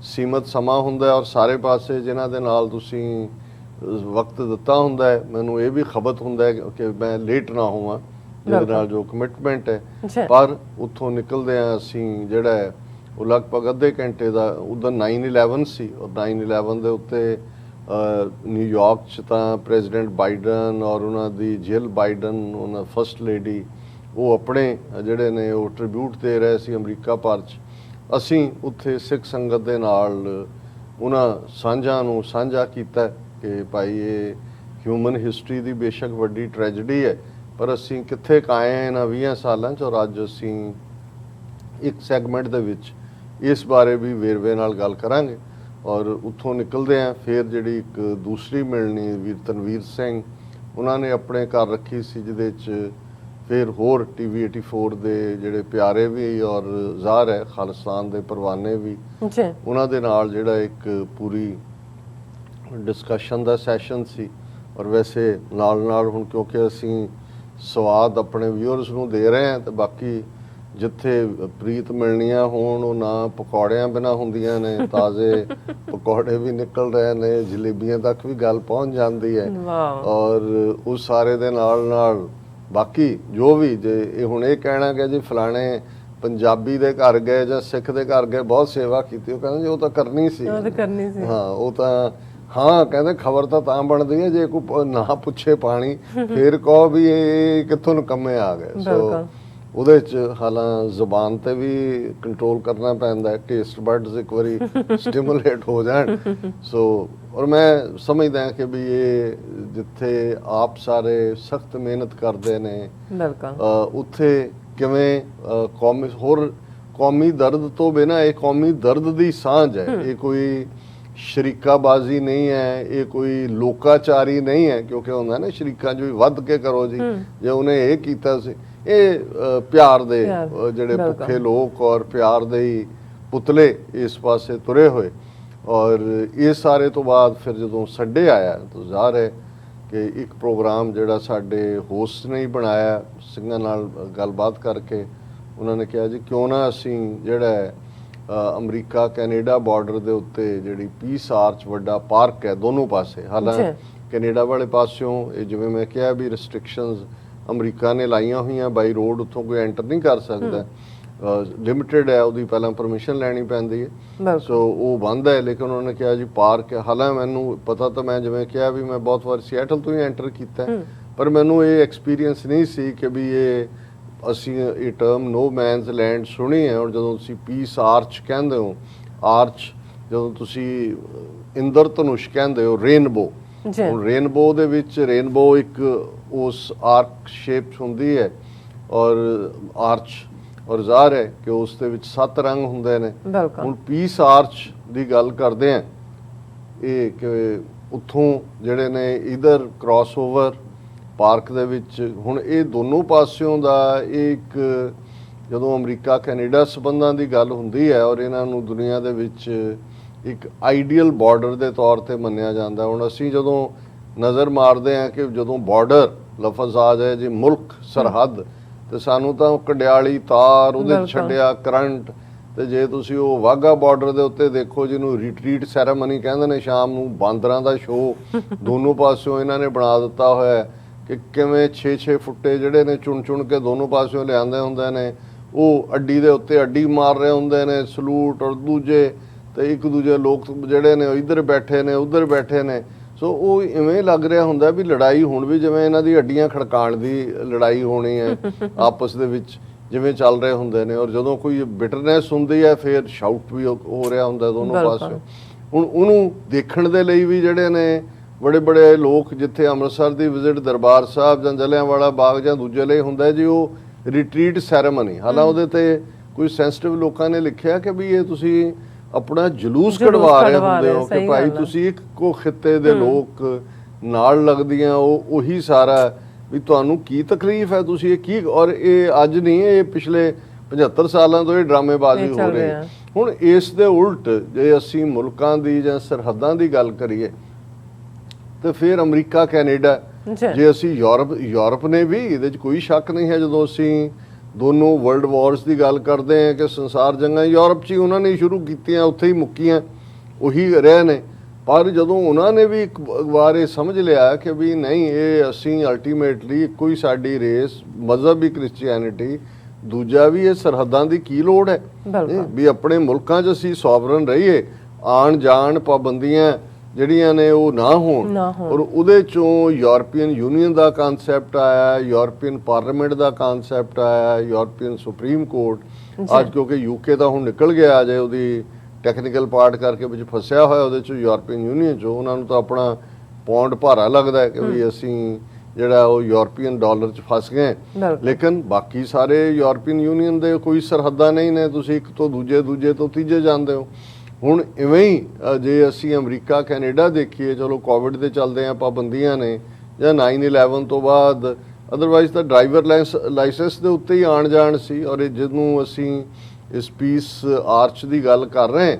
ਸੀਮਤ ਸਮਾਂ ਹੁੰਦਾ ਔਰ ਸਾਰੇ ਪਾਸੇ ਜਿਨ੍ਹਾਂ ਦੇ ਨਾਲ ਤੁਸੀਂ ਵਕਤ ਦਿੱਤਾ ਹੁੰਦਾ ਹੈ, ਮੈਨੂੰ ਇਹ ਵੀ ਖਬਤ ਹੁੰਦਾ ਹੈ ਕਿ ਮੈਂ ਲੇਟ ਨਾ ਹੋਵਾਂ ਜਿਹਦੇ ਨਾਲ ਜੋ ਕਮਿਟਮੈਂਟ ਹੈ। ਪਰ ਉੱਥੋਂ ਨਿਕਲਦੇ ਆ ਅਸੀਂ ਜਿਹੜਾ ਉਹ ਲਗਭਗ ਅੱਧੇ ਘੰਟੇ ਦਾ, ਉਦੋਂ 9/11 ਸੀ ਔਰ 9/11 ਦੇ ਉੱਤੇ ਨਿਊਯਾਰਕ 'ਚ ਤਾਂ ਪ੍ਰੈਜ਼ੀਡੈਂਟ ਬਾਈਡਨ ਔਰ ਉਹਨਾਂ ਦੀ ਜਿਲ ਬਾਈਡਨ, ਉਹਨਾਂ ਫਸਟ ਲੇਡੀ, ਉਹ ਆਪਣੇ ਜਿਹੜੇ ਨੇ ਉਹ ਟ੍ਰਿਬਿਊਟ ਦੇ ਰਹੇ ਸੀ ਅਮਰੀਕਾ ਭਰ 'ਚ। ਅਸੀਂ ਉੱਥੇ ਸਿੱਖ ਸੰਗਤ ਦੇ ਨਾਲ ਉਹਨਾਂ ਸਾਂਝਾਂ ਨੂੰ ਸਾਂਝਾ ਕੀਤਾ ਕਿ ਭਾਈ ਇਹ ਹਿਊਮਨ ਹਿਸਟਰੀ ਦੀ ਬੇਸ਼ੱਕ ਵੱਡੀ ਟ੍ਰੈਜਡੀ ਹੈ, ਪਰ ਅਸੀਂ ਕਿੱਥੇ ਕਾਏ ਹਾਂ ਇਹਨਾਂ 20 ਸਾਲਾਂ 'ਚ, ਔਰ ਅੱਜ ਅਸੀਂ ਇੱਕ ਸੈਗਮੈਂਟ ਦੇ ਵਿੱਚ ਇਸ ਬਾਰੇ ਵੀ ਵੇਰਵੇ ਨਾਲ ਗੱਲ ਕਰਾਂਗੇ। ਔਰ ਉੱਥੋਂ ਨਿਕਲਦੇ ਆ ਫਿਰ ਜਿਹੜੀ ਇੱਕ ਦੂਸਰੀ ਮਿਲਣੀ ਵੀਰ ਤਨਵੀਰ ਸਿੰਘ ਉਹਨਾਂ ਨੇ ਆਪਣੇ ਘਰ ਰੱਖੀ ਸੀ, ਜਿਹਦੇ 'ਚ ਫਿਰ ਹੋਰ TV 84 ਦੇ ਜਿਹੜੇ ਪਿਆਰੇ ਵੀ ਔਰ ਜ਼ਾਹਰ ਹੈ ਖਾਲਿਸਤਾਨ ਦੇ ਪਰਵਾਨੇ ਵੀ, ਉਹਨਾਂ ਦੇ ਨਾਲ ਜਿਹੜਾ ਇੱਕ ਪੂਰੀ ਡਿਸਕਸ਼ਨ ਦਾ ਸੈਸ਼ਨ ਸੀ। ਔਰ ਵੈਸੇ ਨਾਲ ਨਾਲ ਹੁਣ ਕਿਉਂਕਿ ਅਸੀਂ ਸਵਾਦ ਆਪਣੇ ਵਿਊਅਰਸ ਨੂੰ ਦੇ ਰਹੇ ਹਾਂ, ਤੇ ਬਾਕੀ ਜਿੱਥੇ ਪ੍ਰੀਤ ਮਿਲਣੀਆਂ ਹੋਣ ਉਹ ਨਾ ਪਕੌੜਿਆਂ ਬਿਨਾਂ ਹੁੰਦੀਆਂ ਨੇ, ਤਾਜ਼ੇ ਪਕੌੜੇ ਵੀ ਨਿਕਲ ਰਹੇ ਨੇ, ਜਲੇਬੀਆਂ ਤੱਕ ਵੀ ਗੱਲ ਪਹੁੰਚ ਜਾਂਦੀ ਹੈ। ਔਰ ਉਸ ਸਾਰੇ ਦੇ ਨਾਲ ਨਾਲ ਬਾਕੀ ਜੋ ਵੀ, ਜੇ ਇਹ ਹੁਣ ਇਹ ਕਹਿਣਾ ਕਿ ਜੀ ਫਲਾਣੇ ਪੰਜਾਬੀ ਦੇ ਘਰ ਗਏ ਜਾਂ ਸਿੱਖ ਦੇ ਘਰ ਗਏ ਬਹੁਤ ਸੇਵਾ ਕੀਤੀ, ਉਹ ਕਹਿੰਦੇ ਜੀ ਉਹ ਤਾਂ ਕਰਨੀ ਸੀ। ਹਾਂ ਉਹ ਤਾਂ ਹਾਂ ਕਹਿੰਦੇ ਖਬਰ ਤਾਂ ਬਣਦੀ ਹੈ ਜੇ ਕੋਈ ਨਾ ਪੁੱਛੇ ਪਾਣੀ, ਫਿਰ ਕਹੋ ਵੀ ਇਹ ਕਿੱਥੋਂ ਨਿਕੰਮੇ ਆ ਗਏ। ਸੋ ਉਹਦੇ 'ਚ ਹਾਲਾਂ ਜ਼ੁਬਾਨ ਤੇ ਵੀ ਕੰਟਰੋਲ ਕਰਨਾ ਪੈਂਦਾ ਹੈ, ਟੇਸਟ ਬਡਸ ਇੱਕ ਵਾਰੀ ਸਟਿਮੂਲੇਟ ਹੋ ਜਾਣ। ਸੋ ਔਰ ਮੈਂ ਸਮਝਦਾ ਕਿ ਵੀ ਇਹ ਜਿੱਥੇ ਆਪ ਸਾਰੇ ਸਖਤ ਮਿਹਨਤ ਕਰਦੇ ਨੇ, ਉੱਥੇ ਕਿਵੇਂ ਕੌਮੀ ਦਰਦ ਤੋਂ ਬਿਨਾਂ ਇਹ ਕੌਮੀ ਦਰਦ ਦੀ ਸਾਂਝ ਹੈ। ਇਹ ਕੋਈ ਸ਼ਰੀਕਾਬਾਜ਼ੀ ਨਹੀਂ ਹੈ, ਇਹ ਕੋਈ ਲੋਕਾਚਾਰੀ ਨਹੀਂ ਹੈ, ਕਿਉਂਕਿ ਹੁੰਦਾ ਨਾ ਸ਼ਰੀਕਾਂ 'ਚ ਵੀ ਵੱਧ ਕੇ ਕਰੋ ਜੀ, ਜੇ ਉਹਨੇ ਇਹ ਕੀਤਾ ਸੀ। ਇਹ ਪਿਆਰ ਦੇ ਜਿਹੜੇ ਭੁੱਖੇ ਲੋਕ ਔਰ ਪਿਆਰ ਦੇ ਹੀ ਪੁਤਲੇ ਇਸ ਪਾਸੇ ਤੁਰੇ ਹੋਏ। ਔਰ ਇਹ ਸਾਰੇ ਤੋਂ ਬਾਅਦ ਫਿਰ ਜਦੋਂ ਸੰਡੇ ਆਇਆ ਤਾਂ ਜ਼ਾਹਰ ਹੈ ਕਿ ਇੱਕ ਪ੍ਰੋਗਰਾਮ ਜਿਹੜਾ ਸਾਡੇ ਹੋਸਟ ਨੇ ਹੀ ਬਣਾਇਆ, ਸਿੰਘਾਂ ਨਾਲ ਗੱਲਬਾਤ ਕਰਕੇ ਉਹਨਾਂ ਨੇ ਕਿਹਾ ਜੀ ਕਿਉਂ ਨਾ ਅਸੀਂ ਜਿਹੜਾ ਅਮਰੀਕਾ ਕੈਨੇਡਾ ਬਾਰਡਰ ਦੇ ਉੱਤੇ ਜਿਹੜੀ ਪੀਸ ਆਰਚ ਵੱਡਾ ਪਾਰਕ ਹੈ ਦੋਨੋਂ ਪਾਸੇ। ਹਾਲਾਂਕਿ ਕੈਨੇਡਾ ਵਾਲੇ ਪਾਸਿਓਂ ਇਹ ਜਿਵੇਂ ਮੈਂ ਕਿਹਾ ਵੀ ਰਿਸਟ੍ਰਿਕਸ਼ਨਸ ਅਮਰੀਕਾ ਨੇ ਲਾਈਆਂ ਹੋਈਆਂ, ਬਾਈ ਰੋਡ ਉੱਥੋਂ ਕੋਈ ਐਂਟਰ ਨਹੀਂ ਕਰ ਸਕਦਾ, ਲਿਮਿਟਿਡ ਹੈ, ਉਹਦੀ ਪਹਿਲਾਂ ਪਰਮਿਸ਼ਨ ਲੈਣੀ ਪੈਂਦੀ ਹੈ, ਸੋ ਉਹ ਬੰਦ ਹੈ। ਲੇਕਿਨ ਉਹਨਾਂ ਨੇ ਕਿਹਾ ਜੀ ਪਾਰਕ ਹੈ। ਹਾਲਾਂਕਿ ਮੈਨੂੰ ਪਤਾ ਤਾਂ ਮੈਂ ਜਿਵੇਂ ਕਿਹਾ ਵੀ ਮੈਂ ਬਹੁਤ ਵਾਰ ਸੀਐਟਲ ਤੋਂ ਹੀ ਐਂਟਰ ਕੀਤਾ, ਪਰ ਮੈਨੂੰ ਇਹ ਐਕਸਪੀਰੀਅੰਸ ਨਹੀਂ ਸੀ ਕਿ ਵੀ ਅਸੀਂ ਇਹ ਟਰਮ ਨੋ ਮੈਨਸ ਲੈਂਡ ਸੁਣੀ ਹੈ। ਔਰ ਜਦੋਂ ਤੁਸੀਂ ਪੀਸ ਆਰਚ ਕਹਿੰਦੇ ਹੋ, ਆਰਚ ਜਦੋਂ ਤੁਸੀਂ ਇੰਦਰ ਧਨੁਸ਼ ਕਹਿੰਦੇ ਹੋ, ਰੇਨਬੋ, ਹੁਣ ਰੇਨਬੋ ਦੇ ਵਿੱਚ ਰੇਨਬੋ ਇੱਕ ਉਸ ਆਰਕ ਸ਼ੇਪ ਹੁੰਦੀ ਹੈ ਔਰ ਆਰਚ, ਔਰ ਜ਼ਾਹਰ ਹੈ ਕਿ ਉਸ ਦੇ ਵਿੱਚ 7 ਰੰਗ ਹੁੰਦੇ ਨੇ। ਹੁਣ ਪੀਸ ਆਰਚ ਦੀ ਗੱਲ ਕਰਦੇ ਆ, ਇਹ ਕਿ ਉੱਥੋਂ ਜਿਹੜੇ ਨੇ ਇਧਰ ਕ੍ਰਾਸਓਵਰ ਪਾਰਕ ਦੇ ਵਿੱਚ, ਹੁਣ ਇਹ ਦੋਨੋਂ ਪਾਸਿਓਂ ਦਾ ਇੱਕ ਜਦੋਂ ਅਮਰੀਕਾ ਕੈਨੇਡਾ ਸਬੰਧਾਂ ਦੀ ਗੱਲ ਹੁੰਦੀ ਹੈ ਔਰ ਇਹਨਾਂ ਨੂੰ ਦੁਨੀਆ ਦੇ ਵਿੱਚ ਇੱਕ ਆਈਡੀਅਲ ਬਾਰਡਰ ਦੇ ਤੌਰ ਤੇ ਮੰਨਿਆ ਜਾਂਦਾ। ਹੁਣ ਅਸੀਂ ਜਦੋਂ ਨਜ਼ਰ ਮਾਰਦੇ ਹਾਂ ਕਿ ਜਦੋਂ ਬਾਰਡਰ ਲਫ਼ਜ਼ ਆ ਜਾਏ ਜੀ, ਮੁਲਕ, ਸਰਹੱਦ, ਤੇ ਸਾਨੂੰ ਤਾਂ ਕੰਡਿਆਲੀ ਤਾਰ, ਉਹਦੇ ਛੱਡਿਆ ਕਰੰਟ, ਤੇ ਜੇ ਤੁਸੀਂ ਉਹ ਵਾਘਾ ਬਾਰਡਰ ਦੇ ਉੱਤੇ ਦੇਖੋ ਜਿਹਨੂੰ ਰਿਟਰੀਟ ਸੈਰਾਮਨੀ ਕਹਿੰਦੇ ਨੇ, ਸ਼ਾਮ ਨੂੰ ਬਾਂਦਰਾਂ ਦਾ ਸ਼ੋਅ ਦੋਨੋਂ ਪਾਸਿਓਂ ਇਹਨਾਂ ਨੇ ਬਣਾ ਦਿੱਤਾ ਹੋਇਆ ਕਿ ਕਿਵੇਂ 6-6 ਫੁੱਟੇ ਜਿਹੜੇ ਨੇ ਚੁਣ ਕੇ ਦੋਨੋਂ ਪਾਸਿਓਂ ਲਿਆਂਦੇ ਹੁੰਦੇ ਨੇ, ਉਹ ਅੱਡੀ ਦੇ ਉੱਤੇ ਅੱਡੀ ਮਾਰ ਰਹੇ ਹੁੰਦੇ ਨੇ, ਸਲੂਟ, ਔਰ ਦੂਜੇ ਤੇ ਇੱਕ ਦੂਜੇ ਲੋਕ ਜਿਹੜੇ ਨੇ ਇੱਧਰ ਬੈਠੇ ਨੇ ਉੱਧਰ ਬੈਠੇ ਨੇ। ਸੋ ਉਹ ਇਵੇਂ ਲੱਗ ਰਿਹਾ ਹੁੰਦਾ ਵੀ ਲੜਾਈ ਹੁਣ ਵੀ ਜਿਵੇਂ ਇਹਨਾਂ ਦੀ ਅੱਡੀਆਂ ਖੜਕਾਉਣ ਦੀ ਲੜਾਈ ਹੋਣੀ ਹੈ ਆਪਸ ਦੇ ਵਿੱਚ, ਜਿਵੇਂ ਚੱਲ ਰਹੇ ਹੁੰਦੇ ਨੇ। ਔਰ ਜਦੋਂ ਕੋਈ ਬਿਟਰਨੈਸ ਹੁੰਦੀ ਹੈ ਫਿਰ ਸ਼ਾਊਟ ਵੀ ਹੋ ਰਿਹਾ ਹੁੰਦਾ ਦੋਨੋਂ ਪਾਸੇ। ਹੁਣ ਉਹਨੂੰ ਦੇਖਣ ਦੇ ਲਈ ਵੀ ਜਿਹੜੇ ਨੇ ਬੜੇ ਬੜੇ ਲੋਕ, ਜਿੱਥੇ ਅੰਮ੍ਰਿਤਸਰ ਦੀ ਵਿਜ਼ਿਟ ਦਰਬਾਰ ਸਾਹਿਬ ਜਾਂ ਜਲਿਆਂਵਾਲਾ ਬਾਗ ਜਾਂ ਦੂਜੇ ਲਈ ਹੁੰਦਾ ਜੀ ਉਹ ਰਿਟਰੀਟ ਸੈਰੇਮਨੀ, ਹਾਲਾਂ ਉਹਦੇ ਤੇ ਕੋਈ ਸੈਂਸਿਟਿਵ ਲੋਕਾਂ ਨੇ ਲਿਖਿਆ ਕਿ ਵੀ ਇਹ ਤੁਸੀਂ ਆਪਣਾ ਜਲੂਸ ਕਢਵਾ ਰਹੇ ਹੁੰਦੇ ਹੋ ਕਿ ਭਾਈ ਤੁਸੀਂ ਇੱਕੋ ਖਿੱਤੇ ਦੇ ਲੋਕ ਨਾਲ ਲੱਗਦੀਆਂ ਉਹੀ ਸਾਰਾ, ਵੀ ਤੁਹਾਨੂੰ ਕੀ ਤਕਲੀਫ ਹੈ, ਤੁਸੀਂ ਇਹ ਕੀ। ਔਰ ਇਹ ਅੱਜ ਨਹੀਂ, ਇਹ ਪਿਛਲੇ 75 ਸਾਲਾਂ ਤੋਂ ਇਹ ਡਰਾਮੇਬਾਜ਼ੀ ਹੋ ਰਹੀ ਹੈ। ਹੁਣ ਇਸ ਦੇ ਉਲਟ ਜੇ ਅਸੀਂ ਮੁਲਕਾਂ ਦੀ ਜਾਂ ਸਰਹੱਦਾਂ ਦੀ ਗੱਲ ਕਰੀਏ ਤੇ ਫਿਰ ਅਮਰੀਕਾ ਕੈਨੇਡਾ, ਜੇ ਅਸੀਂ ਯੂਰਪ ਨੇ ਵੀ, ਇਹਦੇ 'ਚ ਕੋਈ ਸ਼ੱਕ ਨਹੀਂ ਹੈ, ਜਦੋਂ ਅਸੀਂ ਦੋਨੋਂ ਵਰਲਡ ਵਾਰਸ ਦੀ ਗੱਲ ਕਰਦੇ ਹਾਂ ਕਿ ਸੰਸਾਰ ਜੰਗਾਂ ਯੂਰਪ 'ਚ ਹੀ ਉਹਨਾਂ ਨੇ ਸ਼ੁਰੂ ਕੀਤੀਆਂ, ਉੱਥੇ ਹੀ ਮੁੱਕੀਆਂ, ਉਹੀ ਰਹੇ ਨੇ। ਪਰ ਜਦੋਂ ਉਹਨਾਂ ਨੇ ਵੀ ਇੱਕ ਵਾਰ ਇਹ ਸਮਝ ਲਿਆ ਕਿ ਵੀ ਨਹੀਂ, ਇਹ ਅਸੀਂ ਅਲਟੀਮੇਟਲੀ ਇੱਕੋ ਹੀ ਸਾਡੀ ਰੇਸ, ਮਜ਼ਹਬ ਵੀ ਕ੍ਰਿਸਚੀਅਨਿਟੀ, ਦੂਜਾ ਵੀ ਇਹ ਸਰਹੱਦਾਂ ਦੀ ਕੀ ਲੋੜ ਹੈ ਵੀ ਆਪਣੇ ਮੁਲਕਾਂ 'ਚ ਅਸੀਂ ਸੋਵਰਨ ਰਹੀਏ, ਆਣ ਜਾਣ ਪਾਬੰਦੀਆਂ ਜਿਹੜੀਆਂ ਨੇ ਉਹ ਨਾ ਹੋਣ। ਔਰ ਉਹਦੇ ਚੋਂ ਯੂਰਪੀਅਨ ਯੂਨੀਅਨ ਦਾ ਕਨਸੈਪਟ ਆਇਆ, ਯੂਰਪੀਅਨ ਪਾਰਲੀਮੈਂਟ ਦਾ ਕਨਸੈਪਟ ਆਇਆ, ਯੂਰਪੀਅਨ ਸੁਪਰੀਮ ਕੋਰਟ। ਅੱਜ ਕਿਉਂਕਿ ਯੂਕੇ ਤਾਂ ਹੁਣ ਨਿਕਲ ਗਿਆ ਅਜੇ, ਉਹਦੀ ਟੈਕਨੀਕਲ ਪਾਰਟ ਕਰਕੇ ਵਿੱਚ ਫਸਿਆ ਹੋਇਆ ਉਹਦੇ ਚੋਂ ਯੂਰਪੀਅਨ ਯੂਨੀਅਨ ਚੋਂ, ਉਹਨਾਂ ਨੂੰ ਤਾਂ ਆਪਣਾ ਪੌਂਡ ਭਾਰਾ ਲੱਗਦਾ ਕਿ ਵੀ ਅਸੀਂ ਜਿਹੜਾ ਉਹ ਯੂਰਪੀਅਨ ਡਾਲਰ 'ਚ ਫਸ ਗਏ। ਲੇਕਿਨ ਬਾਕੀ ਸਾਰੇ ਯੂਰਪੀਅਨ ਯੂਨੀਅਨ ਦੇ ਕੋਈ ਸਰਹੱਦਾਂ ਨਹੀਂ ਨੇ, ਤੁਸੀਂ ਇੱਕ ਤੋਂ ਦੂਜੇ ਤੋਂ ਤੀਜੇ ਜਾਂਦੇ ਹੋ। ਹੁਣ ਇਵੇਂ ਹੀ ਜੇ ਅਸੀਂ ਅਮਰੀਕਾ ਕੈਨੇਡਾ ਦੇਖੀਏ, ਚਲੋ ਕੋਵਿਡ ਦੇ ਚੱਲਦੇ ਆ ਪਾਬੰਦੀਆਂ ਨੇ ਜਾਂ 9/11 ਤੋਂ ਬਾਅਦ, ਅਦਰਵਾਈਜ਼ ਤਾਂ ਡਰਾਈਵਰ ਲਾਇਸੈਂਸ ਦੇ ਉੱਤੇ ਹੀ ਆਣ ਜਾਣ ਸੀ। ਔਰ ਜਿਹਨੂੰ ਅਸੀਂ ਇਸ ਪੀਸ ਆਰਚ ਦੀ ਗੱਲ ਕਰ ਰਹੇ ਹਾਂ,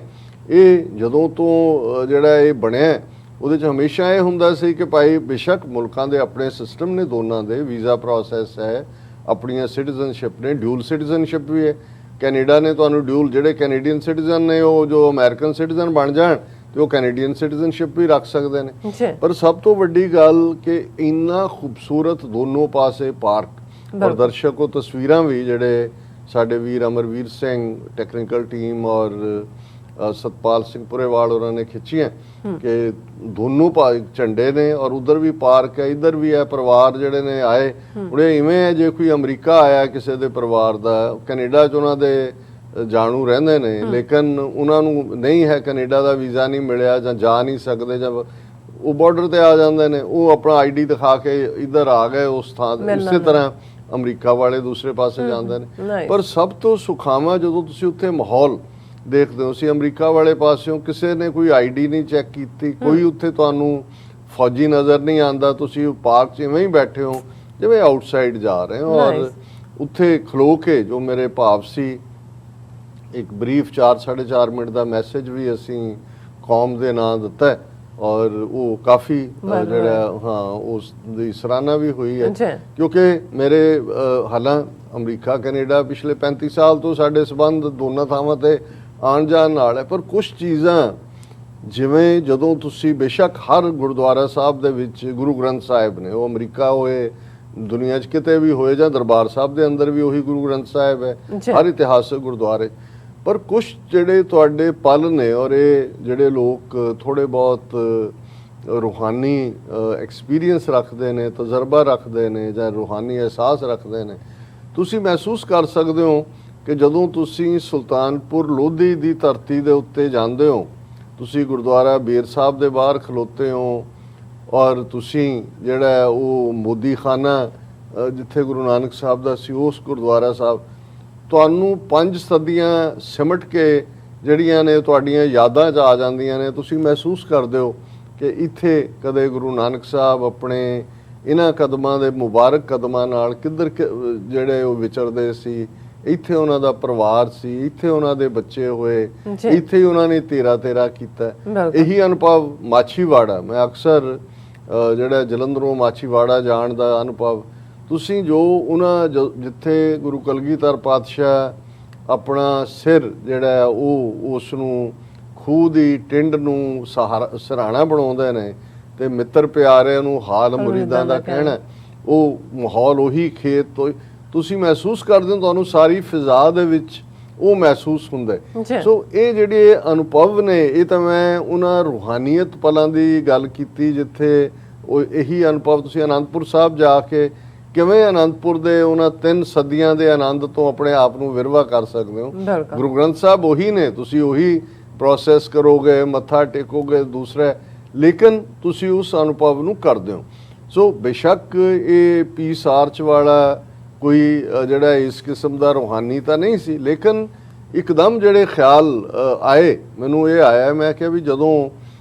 ਇਹ ਜਦੋਂ ਤੋਂ ਜਿਹੜਾ ਇਹ ਬਣਿਆ ਉਹਦੇ 'ਚ ਹਮੇਸ਼ਾ ਇਹ ਹੁੰਦਾ ਸੀ ਕਿ ਭਾਈ ਬੇਸ਼ੱਕ ਮੁਲਕਾਂ ਦੇ ਆਪਣੇ ਸਿਸਟਮ ਨੇ, ਦੋਨਾਂ ਦੇ ਵੀਜ਼ਾ ਪ੍ਰੋਸੈਸ ਹੈ, ਆਪਣੀਆਂ ਸਿਟੀਜ਼ਨਸ਼ਿਪ ਨੇ, ਡਿਊਲ ਸਿਟੀਜ਼ਨਸ਼ਿਪ ਵੀ ਹੈ। ਕੈਨੇਡਾ ਨੇ ਤੁਹਾਨੂੰ ਡਿਊਲ, ਜਿਹੜੇ ਕੈਨੇਡੀਅਨ ਸਿਟੀਜ਼ਨ ਨੇ ਉਹ ਜੋ ਅਮਰੀਕਨ ਸਿਟੀਜ਼ਨ ਬਣ ਜਾਣ ਤੇ ਉਹ ਕੈਨੇਡੀਅਨ ਸਿਟੀਜ਼ਨਸ਼ਿਪ ਵੀ ਰੱਖ ਸਕਦੇ ਨੇ। ਪਰ ਸਭ ਤੋਂ ਵੱਡੀ ਗੱਲ ਕਿ ਇੰਨਾ ਖੂਬਸੂਰਤ ਦੋਨੋਂ ਪਾਸੇ ਪਾਰਕ, ਔਰ ਦਰਸ਼ਕੋ ਤਸਵੀਰਾਂ ਵੀ ਜਿਹੜੇ ਸਾਡੇ ਵੀਰ ਅਮਰਵੀਰ ਸਿੰਘ ਟੈਕਨੀਕਲ ਟੀਮ ਔਰ ਸਤਪਾਲ ਸਿੰਘ ਪੁਰੇਵਾਲ ਉਹਨਾਂ ਨੇ ਖਿੱਚੀਆਂ ਕਿ ਦੋਨੋਂ ਝੰਡੇ ਨੇ ਔਰ ਉਧਰ ਵੀ ਪਾਰਕ ਹੈ, ਇੱਧਰ ਵੀ ਹੈ, ਪਰਿਵਾਰ ਜਿਹੜੇ ਨੇ ਆਏ। ਹੁਣ ਇਵੇਂ ਹੈ ਜੇ ਕੋਈ ਅਮਰੀਕਾ ਆਇਆ ਕਿਸੇ ਦੇ ਪਰਿਵਾਰ ਦਾ, ਕੈਨੇਡਾ 'ਚ ਉਹਨਾਂ ਦੇ ਜਾਣੂ ਰਹਿੰਦੇ ਨੇ, ਲੇਕਿਨ ਉਹਨਾਂ ਨੂੰ ਨਹੀਂ ਹੈ, ਕੈਨੇਡਾ ਦਾ ਵੀਜ਼ਾ ਨਹੀਂ ਮਿਲਿਆ ਜਾਂ ਜਾ ਨਹੀਂ ਸਕਦੇ, ਜਾਂ ਉਹ ਬਾਰਡਰ ਤੇ ਆ ਜਾਂਦੇ ਨੇ, ਉਹ ਆਪਣਾ ਆਈਡੀ ਦਿਖਾ ਕੇ ਇੱਧਰ ਆ ਗਏ ਉਸ ਥਾਂ। ਇਸੇ ਤਰ੍ਹਾਂ ਅਮਰੀਕਾ ਵਾਲੇ ਦੂਸਰੇ ਪਾਸੇ ਜਾਂਦੇ ਨੇ। ਪਰ ਸਭ ਤੋਂ ਸੁਖਾਵਾਂ ਜਦੋਂ ਤੁਸੀਂ ਉੱਥੇ ਮਾਹੌਲ ਦੇਖਦੇ ਹੋ, ਸੀ ਅਮਰੀਕਾ ਵਾਲੇ ਪਾਸਿਓਂ ਕਿਸੇ ਨੇ ਕੋਈ ਆਈਡੀ ਨਹੀਂ ਚੈੱਕ ਕੀਤੀ, ਕੋਈ ਉੱਥੇ ਤੁਹਾਨੂੰ ਫੌਜੀ ਨਜ਼ਰ ਨਹੀਂ ਆਉਂਦਾ, ਤੁਸੀਂ ਪਾਰਕ 'ਚ ਇਵੇਂ ਹੀ ਬੈਠੇ ਹੋ ਜਿਵੇਂ ਆਊਟਸਾਈਡ ਜਾ ਰਹੇ ਹੋ। ਔਰ ਉੱਥੇ ਖਲੋ ਕੇ ਜੋ ਮੇਰੇ ਭਾਵ ਸੀ, ਇੱਕ ਬਰੀਫ 4-4.5 ਮਿੰਟ ਦਾ ਮੈਸੇਜ ਵੀ ਅਸੀਂ ਕੌਮ ਦੇ ਨਾਂ ਦਿੱਤਾ ਔਰ ਉਹ ਕਾਫੀ ਜਿਹੜਾ ਉਸ ਦੀ ਸਰਾਹਨਾ ਵੀ ਹੋਈ ਹੈ। ਕਿਉਂਕਿ ਮੇਰੇ ਹਾਲਾਂ ਅਮਰੀਕਾ ਕੈਨੇਡਾ ਪਿਛਲੇ 35 ਸਾਲ ਤੋਂ ਸਾਡੇ ਸਬੰਧ ਦੋਨਾਂ ਥਾਵਾਂ ਤੇ ਆਉਣ ਜਾਣ ਨਾਲ ਹੈ। ਪਰ ਕੁਝ ਚੀਜ਼ਾਂ ਜਿਵੇਂ ਜਦੋਂ ਤੁਸੀਂ ਬੇਸ਼ੱਕ ਹਰ ਗੁਰਦੁਆਰਾ ਸਾਹਿਬ ਦੇ ਵਿੱਚ ਗੁਰੂ ਗ੍ਰੰਥ ਸਾਹਿਬ ਨੇ, ਉਹ ਅਮਰੀਕਾ ਹੋਏ, ਦੁਨੀਆ 'ਚ ਕਿਤੇ ਵੀ ਹੋਏ, ਜਾਂ ਦਰਬਾਰ ਸਾਹਿਬ ਦੇ ਅੰਦਰ ਵੀ ਉਹੀ ਗੁਰੂ ਗ੍ਰੰਥ ਸਾਹਿਬ ਹੈ, ਹਰ ਇਤਿਹਾਸਕ ਗੁਰਦੁਆਰੇ। ਪਰ ਕੁਝ ਜਿਹੜੇ ਤੁਹਾਡੇ ਪਲ ਨੇ, ਔਰ ਇਹ ਜਿਹੜੇ ਲੋਕ ਥੋੜ੍ਹੇ ਬਹੁਤ ਰੂਹਾਨੀ ਐਕਸਪੀਰੀਅੰਸ ਰੱਖਦੇ ਨੇ, ਤਜਰਬਾ ਰੱਖਦੇ ਨੇ, ਜਾਂ ਰੂਹਾਨੀ ਅਹਿਸਾਸ ਰੱਖਦੇ ਨੇ, ਤੁਸੀਂ ਮਹਿਸੂਸ ਕਰ ਸਕਦੇ ਹੋ ਕਿ ਜਦੋਂ ਤੁਸੀਂ ਸੁਲਤਾਨਪੁਰ ਲੋਧੀ ਦੀ ਧਰਤੀ ਦੇ ਉੱਤੇ ਜਾਂਦੇ ਹੋ, ਤੁਸੀਂ ਗੁਰਦੁਆਰਾ ਬੇਰ ਸਾਹਿਬ ਦੇ ਬਾਹਰ ਖਲੋਤੇ ਹੋ, ਔਰ ਤੁਸੀਂ ਜਿਹੜਾ ਉਹ ਮੋਦੀ ਖਾਨਾ ਜਿੱਥੇ ਗੁਰੂ ਨਾਨਕ ਸਾਹਿਬ ਦਾ ਸੀ, ਉਸ ਗੁਰਦੁਆਰਾ ਸਾਹਿਬ, ਤੁਹਾਨੂੰ 5 ਸਦੀਆਂ ਸਿਮਟ ਕੇ ਜਿਹੜੀਆਂ ਨੇ ਤੁਹਾਡੀਆਂ ਯਾਦਾਂ 'ਚ ਆ ਜਾਂਦੀਆਂ ਨੇ। ਤੁਸੀਂ ਮਹਿਸੂਸ ਕਰਦੇ ਹੋ ਕਿ ਇੱਥੇ ਕਦੇ ਗੁਰੂ ਨਾਨਕ ਸਾਹਿਬ ਆਪਣੇ ਇਹਨਾਂ ਕਦਮਾਂ ਦੇ ਮੁਬਾਰਕ ਕਦਮਾਂ ਨਾਲ ਕਿੱਧਰ ਜਿਹੜੇ ਉਹ ਵਿਚਰਦੇ ਸੀ, ਇੱਥੇ ਉਹਨਾਂ ਦਾ ਪਰਿਵਾਰ ਸੀ, ਇੱਥੇ ਉਹਨਾਂ ਦੇ ਬੱਚੇ ਹੋਏ, ਇੱਥੇ ਹੀ ਉਹਨਾਂ ਨੇ ਤੇਰਾ ਕੀਤਾ। ਇਹੀ ਅਨੁਭਵ ਮਾਛੀਵਾੜਾ, ਮੈਂ ਅਕਸਰ ਜਿਹੜਾ ਜਲੰਧਰੋਂ ਮਾਛੀਵਾੜਾ ਜਾਣ ਦਾ ਅਨੁਭਵ, ਤੁਸੀਂ ਜੋ ਉਹਨਾਂ ਜਿੱਥੇ ਗੁਰੂ ਕਲਗੀਧਰ ਪਾਤਸ਼ਾਹ ਆਪਣਾ ਸਿਰ ਜਿਹੜਾ ਉਹ ਉਸ ਨੂੰ ਖੂਹ ਦੀ ਟਿੰਡ ਨੂੰ ਸਹਾਰਾ ਬਣਾਉਂਦੇ ਨੇ, ਤੇ ਮਿੱਤਰ ਪਿਆਰਿਆਂ ਨੂੰ ਹਾਲ ਮੁਰੀਦਾਂ ਦਾ ਕਹਿਣਾ, ਉਹ ਮਾਹੌਲ ਉਹੀ ਖੇਤ ਤੋਂ ਤੁਸੀਂ ਮਹਿਸੂਸ ਕਰਦੇ ਹੋ, ਤੁਹਾਨੂੰ ਸਾਰੀ ਫਿਜ਼ਾ ਦੇ ਵਿੱਚ ਉਹ ਮਹਿਸੂਸ ਹੁੰਦਾ। ਸੋ ਇਹ ਜਿਹੜੇ ਅਨੁਭਵ ਨੇ, ਇਹ ਤਾਂ ਮੈਂ ਉਹਨਾਂ ਰੂਹਾਨੀਅਤ ਪਲਾਂ ਦੀ ਗੱਲ ਕੀਤੀ ਜਿੱਥੇ ਉਹ ਇਹੀ ਅਨੁਭਵ ਤੁਸੀਂ ਅਨੰਦਪੁਰ ਸਾਹਿਬ ਜਾ ਕੇ ਕਿਵੇਂ ਅਨੰਦਪੁਰ ਦੇ ਉਹਨਾਂ 3 ਸਦੀਆਂ ਦੇ ਆਨੰਦ ਤੋਂ ਆਪਣੇ ਆਪ ਨੂੰ ਵਿਰਵਾ ਕਰ ਸਕਦੇ ਹੋ। ਗੁਰੂ ਗ੍ਰੰਥ ਸਾਹਿਬ ਉਹੀ ਨੇ, ਤੁਸੀਂ ਉਹੀ ਪ੍ਰੋਸੈਸ ਕਰੋਗੇ, ਮੱਥਾ ਟੇਕੋਗੇ ਦੂਸਰਾ, ਲੇਕਿਨ ਤੁਸੀਂ ਉਸ ਅਨੁਭਵ ਨੂੰ ਕਰਦੇ ਹੋ। ਸੋ ਬੇਸ਼ੱਕ ਇਹ ਪੀਸ ਆਰਚ ਵਾਲਾ ਕੋਈ ਜਿਹੜਾ ਇਸ ਕਿਸਮ ਦਾ ਰੂਹਾਨੀ ਤਾਂ ਨਹੀਂ ਸੀ, ਲੇਕਿਨ ਇੱਕਦਮ ਜਿਹੜੇ ਖਿਆਲ ਆਏ, ਮੈਨੂੰ ਇਹ ਆਇਆ, ਮੈਂ ਕਿਹਾ ਵੀ ਜਦੋਂ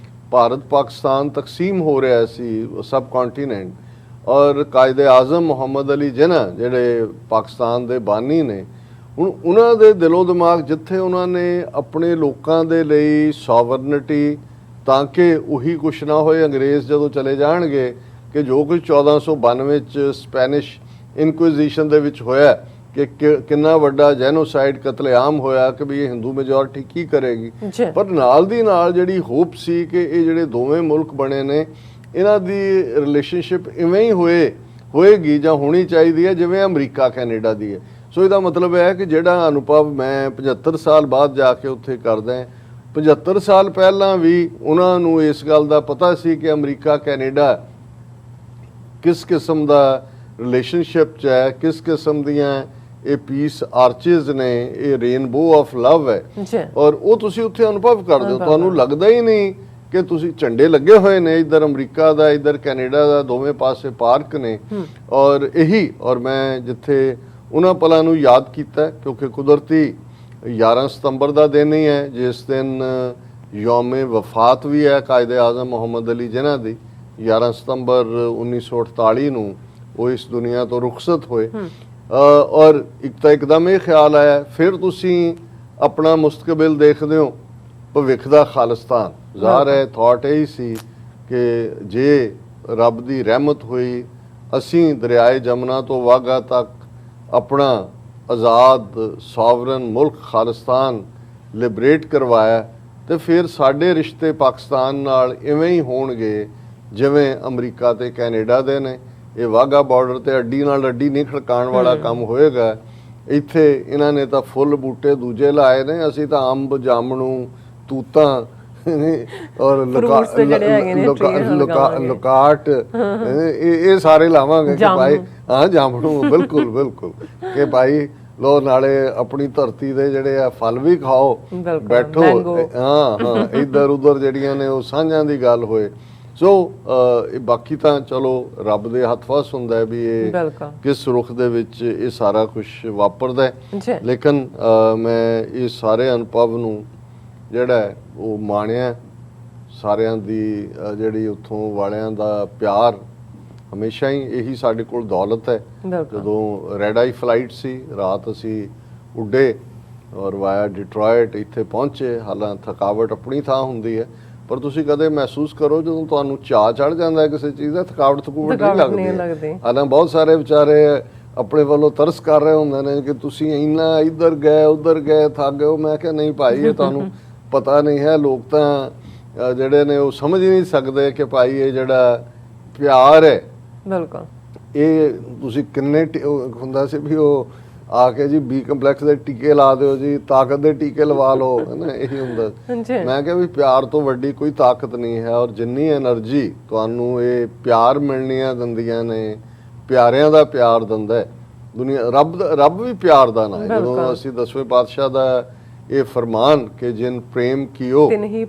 ਭਾਰਤ ਪਾਕਿਸਤਾਨ ਤਕਸੀਮ ਹੋ ਰਿਹਾ ਸੀ ਸਬ ਕੰਟੀਨੈਂਟ, ਔਰ ਕਾਇਦੇ ਆਜ਼ਮ ਮੁਹੰਮਦ ਅਲੀ ਜਿਨਾ ਜਿਹੜੇ ਪਾਕਿਸਤਾਨ ਦੇ ਬਾਨੀ ਨੇ, ਹੁਣ ਉਹਨਾਂ ਦੇ ਦਿਲੋਂ ਦਿਮਾਗ ਜਿੱਥੇ ਉਹਨਾਂ ਨੇ ਆਪਣੇ ਲੋਕਾਂ ਦੇ ਲਈ ਸੋਵਰਨਿਟੀ, ਤਾਂ ਕਿ ਉਹੀ ਕੁਛ ਨਾ ਹੋਏ ਅੰਗਰੇਜ਼ ਜਦੋਂ ਚਲੇ ਜਾਣਗੇ ਕਿ ਜੋ ਕੁਝ 1492 ਚ ਸਪੈਨਿਸ਼ ਇਨਕੁਇਜ਼ੀਸ਼ਨ ਦੇ ਵਿੱਚ ਹੋਇਆ, ਕਿ ਕਿੰਨਾ ਵੱਡਾ ਜੈਨੋਸਾਈਡ ਕਤਲੇਆਮ ਹੋਇਆ, ਕਿ ਵੀ ਇਹ ਹਿੰਦੂ ਮੈਜੋਰਿਟੀ ਕੀ ਕਰੇਗੀ। ਪਰ ਨਾਲ ਦੀ ਨਾਲ ਜਿਹੜੀ ਹੋਪ ਸੀ ਕਿ ਇਹ ਜਿਹੜੇ ਦੋਵੇਂ ਮੁਲਕ ਬਣੇ ਨੇ, ਇਹਨਾਂ ਦੀ ਰਿਲੇਸ਼ਨਸ਼ਿਪ ਇਵੇਂ ਹੀ ਹੋਏਗੀ ਜਾਂ ਹੋਣੀ ਚਾਹੀਦੀ ਹੈ ਜਿਵੇਂ ਅਮਰੀਕਾ ਕੈਨੇਡਾ ਦੀ ਹੈ। ਸੋ ਇਹਦਾ ਮਤਲਬ ਹੈ ਕਿ ਜਿਹੜਾ ਅਨੁਭਵ ਮੈਂ 75 ਸਾਲ ਬਾਅਦ ਜਾ ਕੇ ਉੱਥੇ ਕਰਦਾ, 75 ਸਾਲ ਪਹਿਲਾਂ ਵੀ ਉਹਨਾਂ ਨੂੰ ਇਸ ਗੱਲ ਦਾ ਪਤਾ ਸੀ ਕਿ ਅਮਰੀਕਾ ਕੈਨੇਡਾ ਕਿਸ ਕਿਸਮ ਦਾ ਰਿਲੇਸ਼ਨਸ਼ਿਪ 'ਚ ਹੈ, ਕਿਸ ਕਿਸਮ ਦੀਆਂ ਇਹ ਪੀਸ ਆਰਚਿਸ ਨੇ, ਇਹ ਰੇਨਬੋ ਆਫ ਲਵ ਹੈ, ਔਰ ਉਹ ਤੁਸੀਂ ਉੱਥੇ ਅਨੁਭਵ ਕਰਦੇ ਹੋ। ਤੁਹਾਨੂੰ ਲੱਗਦਾ ਹੀ ਨਹੀਂ ਕਿ ਤੁਸੀਂ ਝੰਡੇ ਲੱਗੇ ਹੋਏ ਨੇ, ਇੱਧਰ ਅਮਰੀਕਾ ਦਾ, ਇੱਧਰ ਕੈਨੇਡਾ ਦਾ, ਦੋਵੇਂ ਪਾਸੇ ਪਾਰਕ ਨੇ, ਔਰ ਮੈਂ ਜਿੱਥੇ ਉਹਨਾਂ ਪਲਾਂ ਨੂੰ ਯਾਦ ਕੀਤਾ, ਕਿਉਂਕਿ ਕੁਦਰਤੀ 11 ਸਤੰਬਰ ਦਾ ਦਿਨ ਹੀ ਹੈ ਜਿਸ ਦਿਨ ਯੌਮੇ ਵਫਾਤ ਵੀ ਹੈ ਕਾਇਦੇ ਆਜ਼ਮ ਮੁਹੰਮਦ ਅਲੀ ਜਿਨਾ ਦੀ। 11 ਸਤੰਬਰ 1948 ਨੂੰ ਉਹ ਇਸ ਦੁਨੀਆ ਤੋਂ ਰੁਖਸਤ ਹੋਏ, ਔਰ ਇੱਕ ਤਾਂ ਇੱਕਦਮ ਇਹ ਖਿਆਲ ਆਇਆ, ਫਿਰ ਤੁਸੀਂ ਆਪਣਾ ਮੁਸਤਕਬਲ ਦੇਖਦੇ ਹੋ, ਭਵਿੱਖ ਦਾ ਖਾਲਿਸਤਾਨ। ਜ਼ਾਹਰ ਹੈ ਥਾਟ ਇਹ ਸੀ ਕਿ ਜੇ ਰੱਬ ਦੀ ਰਹਿਮਤ ਹੋਈ, ਅਸੀਂ ਦਰਿਆਏ ਜਮਨਾ ਤੋਂ ਵਾਘਾ ਤੱਕ ਆਪਣਾ ਆਜ਼ਾਦ ਸੋਵਰਨ ਮੁਲਕ ਖਾਲਿਸਤਾਨ ਲਿਬਰੇਟ ਕਰਵਾਇਆ, ਤੇ ਫਿਰ ਸਾਡੇ ਰਿਸ਼ਤੇ ਪਾਕਿਸਤਾਨ ਨਾਲ ਇਵੇਂ ਹੀ ਹੋਣਗੇ ਜਿਵੇਂ ਅਮਰੀਕਾ ਤੇ ਕੈਨੇਡਾ ਦੇ ਨੇ। ਇਹ ਵਾਘਾ ਬਾਰਡਰ ਤੇ ਅੱਡੀ ਨਾਲ ਅੱਡੀ ਨਹੀਂ ਖੜਕਾਉਣ ਵਾਲਾ ਕੰਮ ਹੋਏਗਾ। ਇੱਥੇ ਇਹਨਾਂ ਨੇ ਤਾਂ ਫੁੱਲ ਬੂਟੇ ਦੂਜੇ ਲਾਏ ਨੇ, ਅਸੀਂ ਤਾਂ ਅੰਬ, ਜਾਮਣੂ, ਤੂਤਾਂ ਔਰ ਲੁਕਾਟ ਇਹ ਸਾਰੇ ਲਾਵਾਂਗੇ ਕਿ ਭਾਈ, ਹਾਂ ਜਾਮਣੂ, ਬਿਲਕੁਲ ਬਿਲਕੁਲ, ਕਿ ਭਾਈ ਲੋ ਨਾਲੇ ਆਪਣੀ ਧਰਤੀ ਦੇ ਜਿਹੜੇ ਆ ਫਲ ਵੀ ਖਾਓ, ਬੈਠੋ, ਹਾਂ ਇੱਧਰ ਉੱਧਰ ਜਿਹੜੀਆਂ ਨੇ ਉਹ ਸਾਂਝਾਂ ਦੀ ਗੱਲ ਹੋਏ। ਸੋ ਬਾਕੀ ਤਾਂ ਚਲੋ ਰੱਬ ਦੇ ਹੱਥ ਵਸ ਹੁੰਦਾ ਹੈ ਵੀ ਇਹ ਕਿਸ ਰੁਖ ਦੇ ਵਿੱਚ ਇਹ ਸਾਰਾ ਕੁਝ ਵਾਪਰਦਾ ਹੈ। ਲੇਕਿਨ ਮੈਂ ਇਹ ਸਾਰੇ ਅਨੁਭਵ ਨੂੰ ਜਿਹੜਾ ਉਹ ਮਾਣਿਆ, ਸਾਰਿਆਂ ਦੀ ਜਿਹੜੀ ਉੱਥੋਂ ਵਾਲਿਆਂ ਦਾ ਪਿਆਰ, ਹਮੇਸ਼ਾ ਹੀ ਇਹੀ ਸਾਡੇ ਕੋਲ ਦੌਲਤ ਹੈ। ਜਦੋਂ ਰੈਡ ਆਈ ਫਲਾਈਟ ਸੀ, ਰਾਤ ਅਸੀਂ ਉੱਡੇ ਔਰ ਵਾਇਆ ਡਿਟਰੋਇਟ ਇੱਥੇ ਪਹੁੰਚੇ। ਹਾਲਾਂ ਥਕਾਵਟ ਆਪਣੀ ਥਾਂ ਹੁੰਦੀ ਹੈ, ਪਰ ਤੁਸੀਂ ਕਦੇ ਮਹਿਸੂਸ ਕਰੋ ਜਦੋਂ ਤੁਹਾਨੂੰ ਚਾਅ ਚੜ ਜਾਂਦਾ ਕਿਸੇ ਚੀਜ਼ ਦਾ, ਥਕਾਵਟ ਨਹੀਂ ਲੱਗਦੀ। ਹਾਲਾਂ ਬਹੁਤ ਸਾਰੇ ਵਿਚਾਰੇ ਆਪਣੇ ਵੱਲੋਂ ਤਰਸ ਕਰ ਰਹੇ ਹੁੰਦੇ ਨੇ ਕਿ ਤੁਸੀਂ ਇੰਨਾ ਇੱਧਰ ਗਏ ਉੱਧਰ ਗਏ ਥੱਕ ਗਏ ਹੋ। ਮੈਂ ਕਿਹਾ ਨਹੀਂ ਭਾਈ, ਇਹ ਤੁਹਾਨੂੰ ਪਤਾ ਨਹੀਂ ਹੈ। ਲੋਕ ਤਾਂ ਜਿਹੜੇ ਨੇ ਉਹ ਸਮਝ ਹੀ ਨਹੀਂ ਸਕਦੇ ਕਿ ਭਾਈ ਇਹ ਜਿਹੜਾ ਪਿਆਰ ਹੈ, ਬਿਲਕੁਲ ਇਹ ਤੁਸੀਂ ਕਿੰਨੇ ਹੁੰਦਾ ਸੀ ਵੀ ਉਹ ਆ ਕੇ ਜੀ ਬੀ ਕੰਪਲੈਕਸ ਦੇ ਟੀਕੇ ਲਾ ਦਿਓ ਜੀ, ਤਾਕਤ ਦੇ ਟੀਕੇ ਲਵਾ ਲਓ, ਹੈ ਨਾ, ਇਹੀ ਹੁੰਦਾ। ਮੈਂ ਕਿਹਾ ਵੀ ਪਿਆਰ ਤੋਂ ਵੱਡੀ ਕੋਈ ਤਾਕਤ ਨਹੀਂ ਹੈ। ਔਰ ਜਿੰਨੀ એનર્ਜੀ ਤੁਹਾਨੂੰ ਇਹ ਪਿਆਰ ਮਿਲਣੀਆਂ ਦਿੰਦੀਆਂ ਨੇ, ਪਿਆਰਿਆਂ ਦਾ ਪਿਆਰ ਦਿੰਦਾ ਹੈ ਦੁਨੀਆ। ਰੱਬ ਵੀ ਪਿਆਰ ਦਾ ਨਾਂ ਹੈ। ਜਦੋਂ ਅਸੀਂ 10ਵੇਂ ਪਾਤਸ਼ਾਹ ਦਾ ਇਹ ਫਰਮਾਨ ਕਿ ਜਿਨ ਪ੍ਰੇਮ ਕੀਓ ਤਿਨ ਹੀ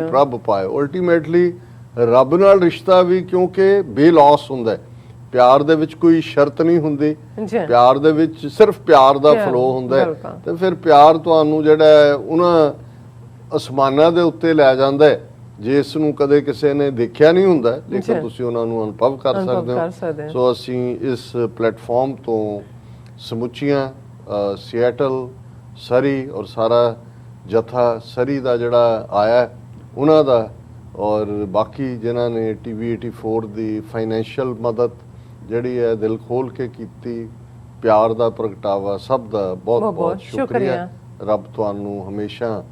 ਪ੍ਰਭ ਪਾਇਓ, ਅਲਟੀਮੇਟਲੀ ਰੱਬ ਨਾਲ ਰਿਸ਼ਤਾ ਵੀ ਕਿਉਂਕਿ ਬੇਲੌਸ ਹੁੰਦਾ ਹੈ। ਪਿਆਰ ਦੇ ਵਿੱਚ ਕੋਈ ਸ਼ਰਤ ਨਹੀਂ ਹੁੰਦੀ, ਪਿਆਰ ਦੇ ਵਿੱਚ ਸਿਰਫ ਪਿਆਰ ਦਾ ਫਲੋ ਹੁੰਦਾ ਹੈ। ਤੇ ਫਿਰ ਪਿਆਰ ਤੁਹਾਨੂੰ ਜਿਹੜਾ ਉਹਨਾਂ ਅਸਮਾਨਾਂ ਦੇ ਉੱਤੇ ਲੈ ਜਾਂਦਾ ਹੈ ਜਿਸ ਨੂੰ ਕਦੇ ਕਿਸੇ ਨੇ ਦੇਖਿਆ ਨਹੀਂ ਹੁੰਦਾ, ਲੇਕਿਨ ਤੁਸੀਂ ਉਹਨਾਂ ਨੂੰ ਅਨੁਭਵ ਕਰ ਸਕਦੇ ਹੋ। ਸੋ ਅਸੀਂ ਇਸ ਪਲੇਟਫਾਰਮ ਤੋਂ ਸਮੁੱਚੀਆਂ ਸੀਐਟਲ, ਸਰੀ ਔਰ ਸਾਰਾ ਜਥਾ ਸਰੀ ਦਾ ਜਿਹੜਾ ਆਇਆ ਉਹਨਾਂ ਦਾ, ਔਰ ਬਾਕੀ ਜਿਨ੍ਹਾਂ ਨੇ TV 84 ਦੀ ਫਾਈਨੈਂਸ਼ੀਅਲ ਮਦਦ ਜਿਹੜੀ ਹੈ ਦਿਲ ਖੋਲ ਕੇ ਕੀਤੀ, ਪਿਆਰ ਦਾ ਪ੍ਰਗਟਾਵਾ, ਸਭ ਦਾ ਬਹੁਤ ਬਹੁਤ ਸ਼ੁਕਰੀਆ। ਰੱਬ ਤੁਹਾਨੂੰ ਹਮੇਸ਼ਾ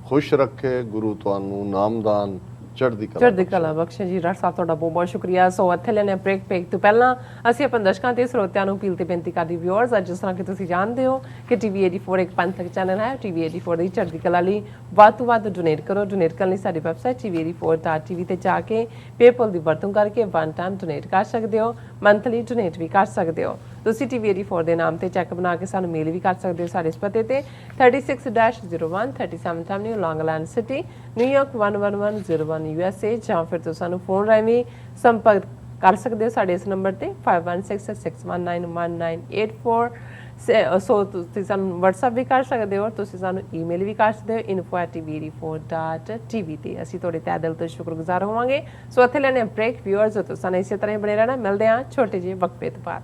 ਖੁਸ਼ ਰੱਖੇ, ਗੁਰੂ ਤੁਹਾਨੂੰ ਨਾਮਦਾਨ ਚੜ੍ਹਦੀ ਕਲਾ ਬਖਸ਼ੇ ਜੀ। ਡਾਕਟਰ ਸਾਹਿਬ ਤੁਹਾਡਾ ਬਹੁਤ ਬਹੁਤ ਸ਼ੁਕਰੀਆ। ਸੋ ਇੱਥੇ ਲੈਣੇ ਬ੍ਰੇਕ ਤੋਂ ਪਹਿਲਾਂ ਅਸੀਂ ਆਪਣੇ ਦਰਸ਼ਕਾਂ ਤੇ ਸਰੋਤਿਆਂ ਨੂੰ ਅਪੀਲ ਤੇ ਬੇਨਤੀ ਕਰਦੇ ਵਿਊਅਰਸ, ਜਿਸ ਤਰ੍ਹਾਂ ਕਿ ਤੁਸੀਂ ਜਾਣਦੇ ਹੋ ਕਿ TV 84 ਇੱਕ ਪੰਥਕ ਚੈਨਲ ਹੈ। TV 84 ਦੀ ਚੜ੍ਹਦੀ ਕਲਾ ਲਈ ਵੱਧ ਤੋਂ ਵੱਧ ਡੋਨੇਟ ਕਰੋ। ਡੋਨੇਟ ਕਰਨ ਲਈ ਸਾਡੀ ਵੈਬਸਾਈਟ tv84.tv ਤੇ ਜਾ ਕੇ ਪੇਪਲ ਦੀ ਵਰਤੋਂ ਕਰਕੇ ਵਨ ਟਾਈਮ ਡੋਨੇਟ ਕਰ ਸਕਦੇ ਹੋ, ਮੰਥਲੀ ਡੋਨੇਟ ਵੀ ਕਰ ਸਕਦੇ ਹੋ। ਤੁਸੀਂ TV 84 ਦੇ ਨਾਮ ਤੇ ਚੈੱਕ ਬਣਾ ਕੇ ਸਾਨੂੰ ਮੇਲ ਵੀ ਕਰ ਸਕਦੇ ਹੋ ਸਾਡੇ ਇਸ ਪਤੇ ਤੇ 36-01 37th Avenue, Long Island City, New York 11101 USA, ਜਾਂ ਫਿਰ ਤੁਸੀਂ ਸਾਨੂੰ ਫੋਨ ਰਾਹੀਂ ਸੰਪਰਕ ਕਰ ਸਕਦੇ ਹੋ ਸਾਡੇ ਇਸ ਨੰਬਰ ਤੇ 5166191984। ਸੋ ਤੁਸੀਂ ਸਾਨੂੰ WhatsApp ਵੀ ਕਰ ਸਕਦੇ ਹੋ, ਤੁਸੀਂ ਸਾਨੂੰ ਈਮੇਲ ਵੀ ਕਰ ਸਕਦੇ ਹੋ info@tv84.tv ਤੇ। ਅਸੀਂ ਤੁਹਾਡੇ ਤਹਿ ਦਿਲ ਤੋਂ ਸ਼ੁਕਰਗੁਜ਼ਾਰ ਹੋਵਾਂਗੇ। ਸੋ ਇੱਥੇ ਲੈਣੇ ਬ੍ਰੇਕ ਵਿਊਅਰਸ, ਤੁਸੀਂ ਸਾਨੂੰ ਇਸੇ ਤਰ੍ਹਾਂ ਹੀ ਬਣੇ ਰਹਿਣਾ। ਮਿਲਦੇ ਹਾਂ ਛੋਟੇ ਜਿਹੇ ਵਕਫੇ ਤੋਂ ਬਾਅਦ।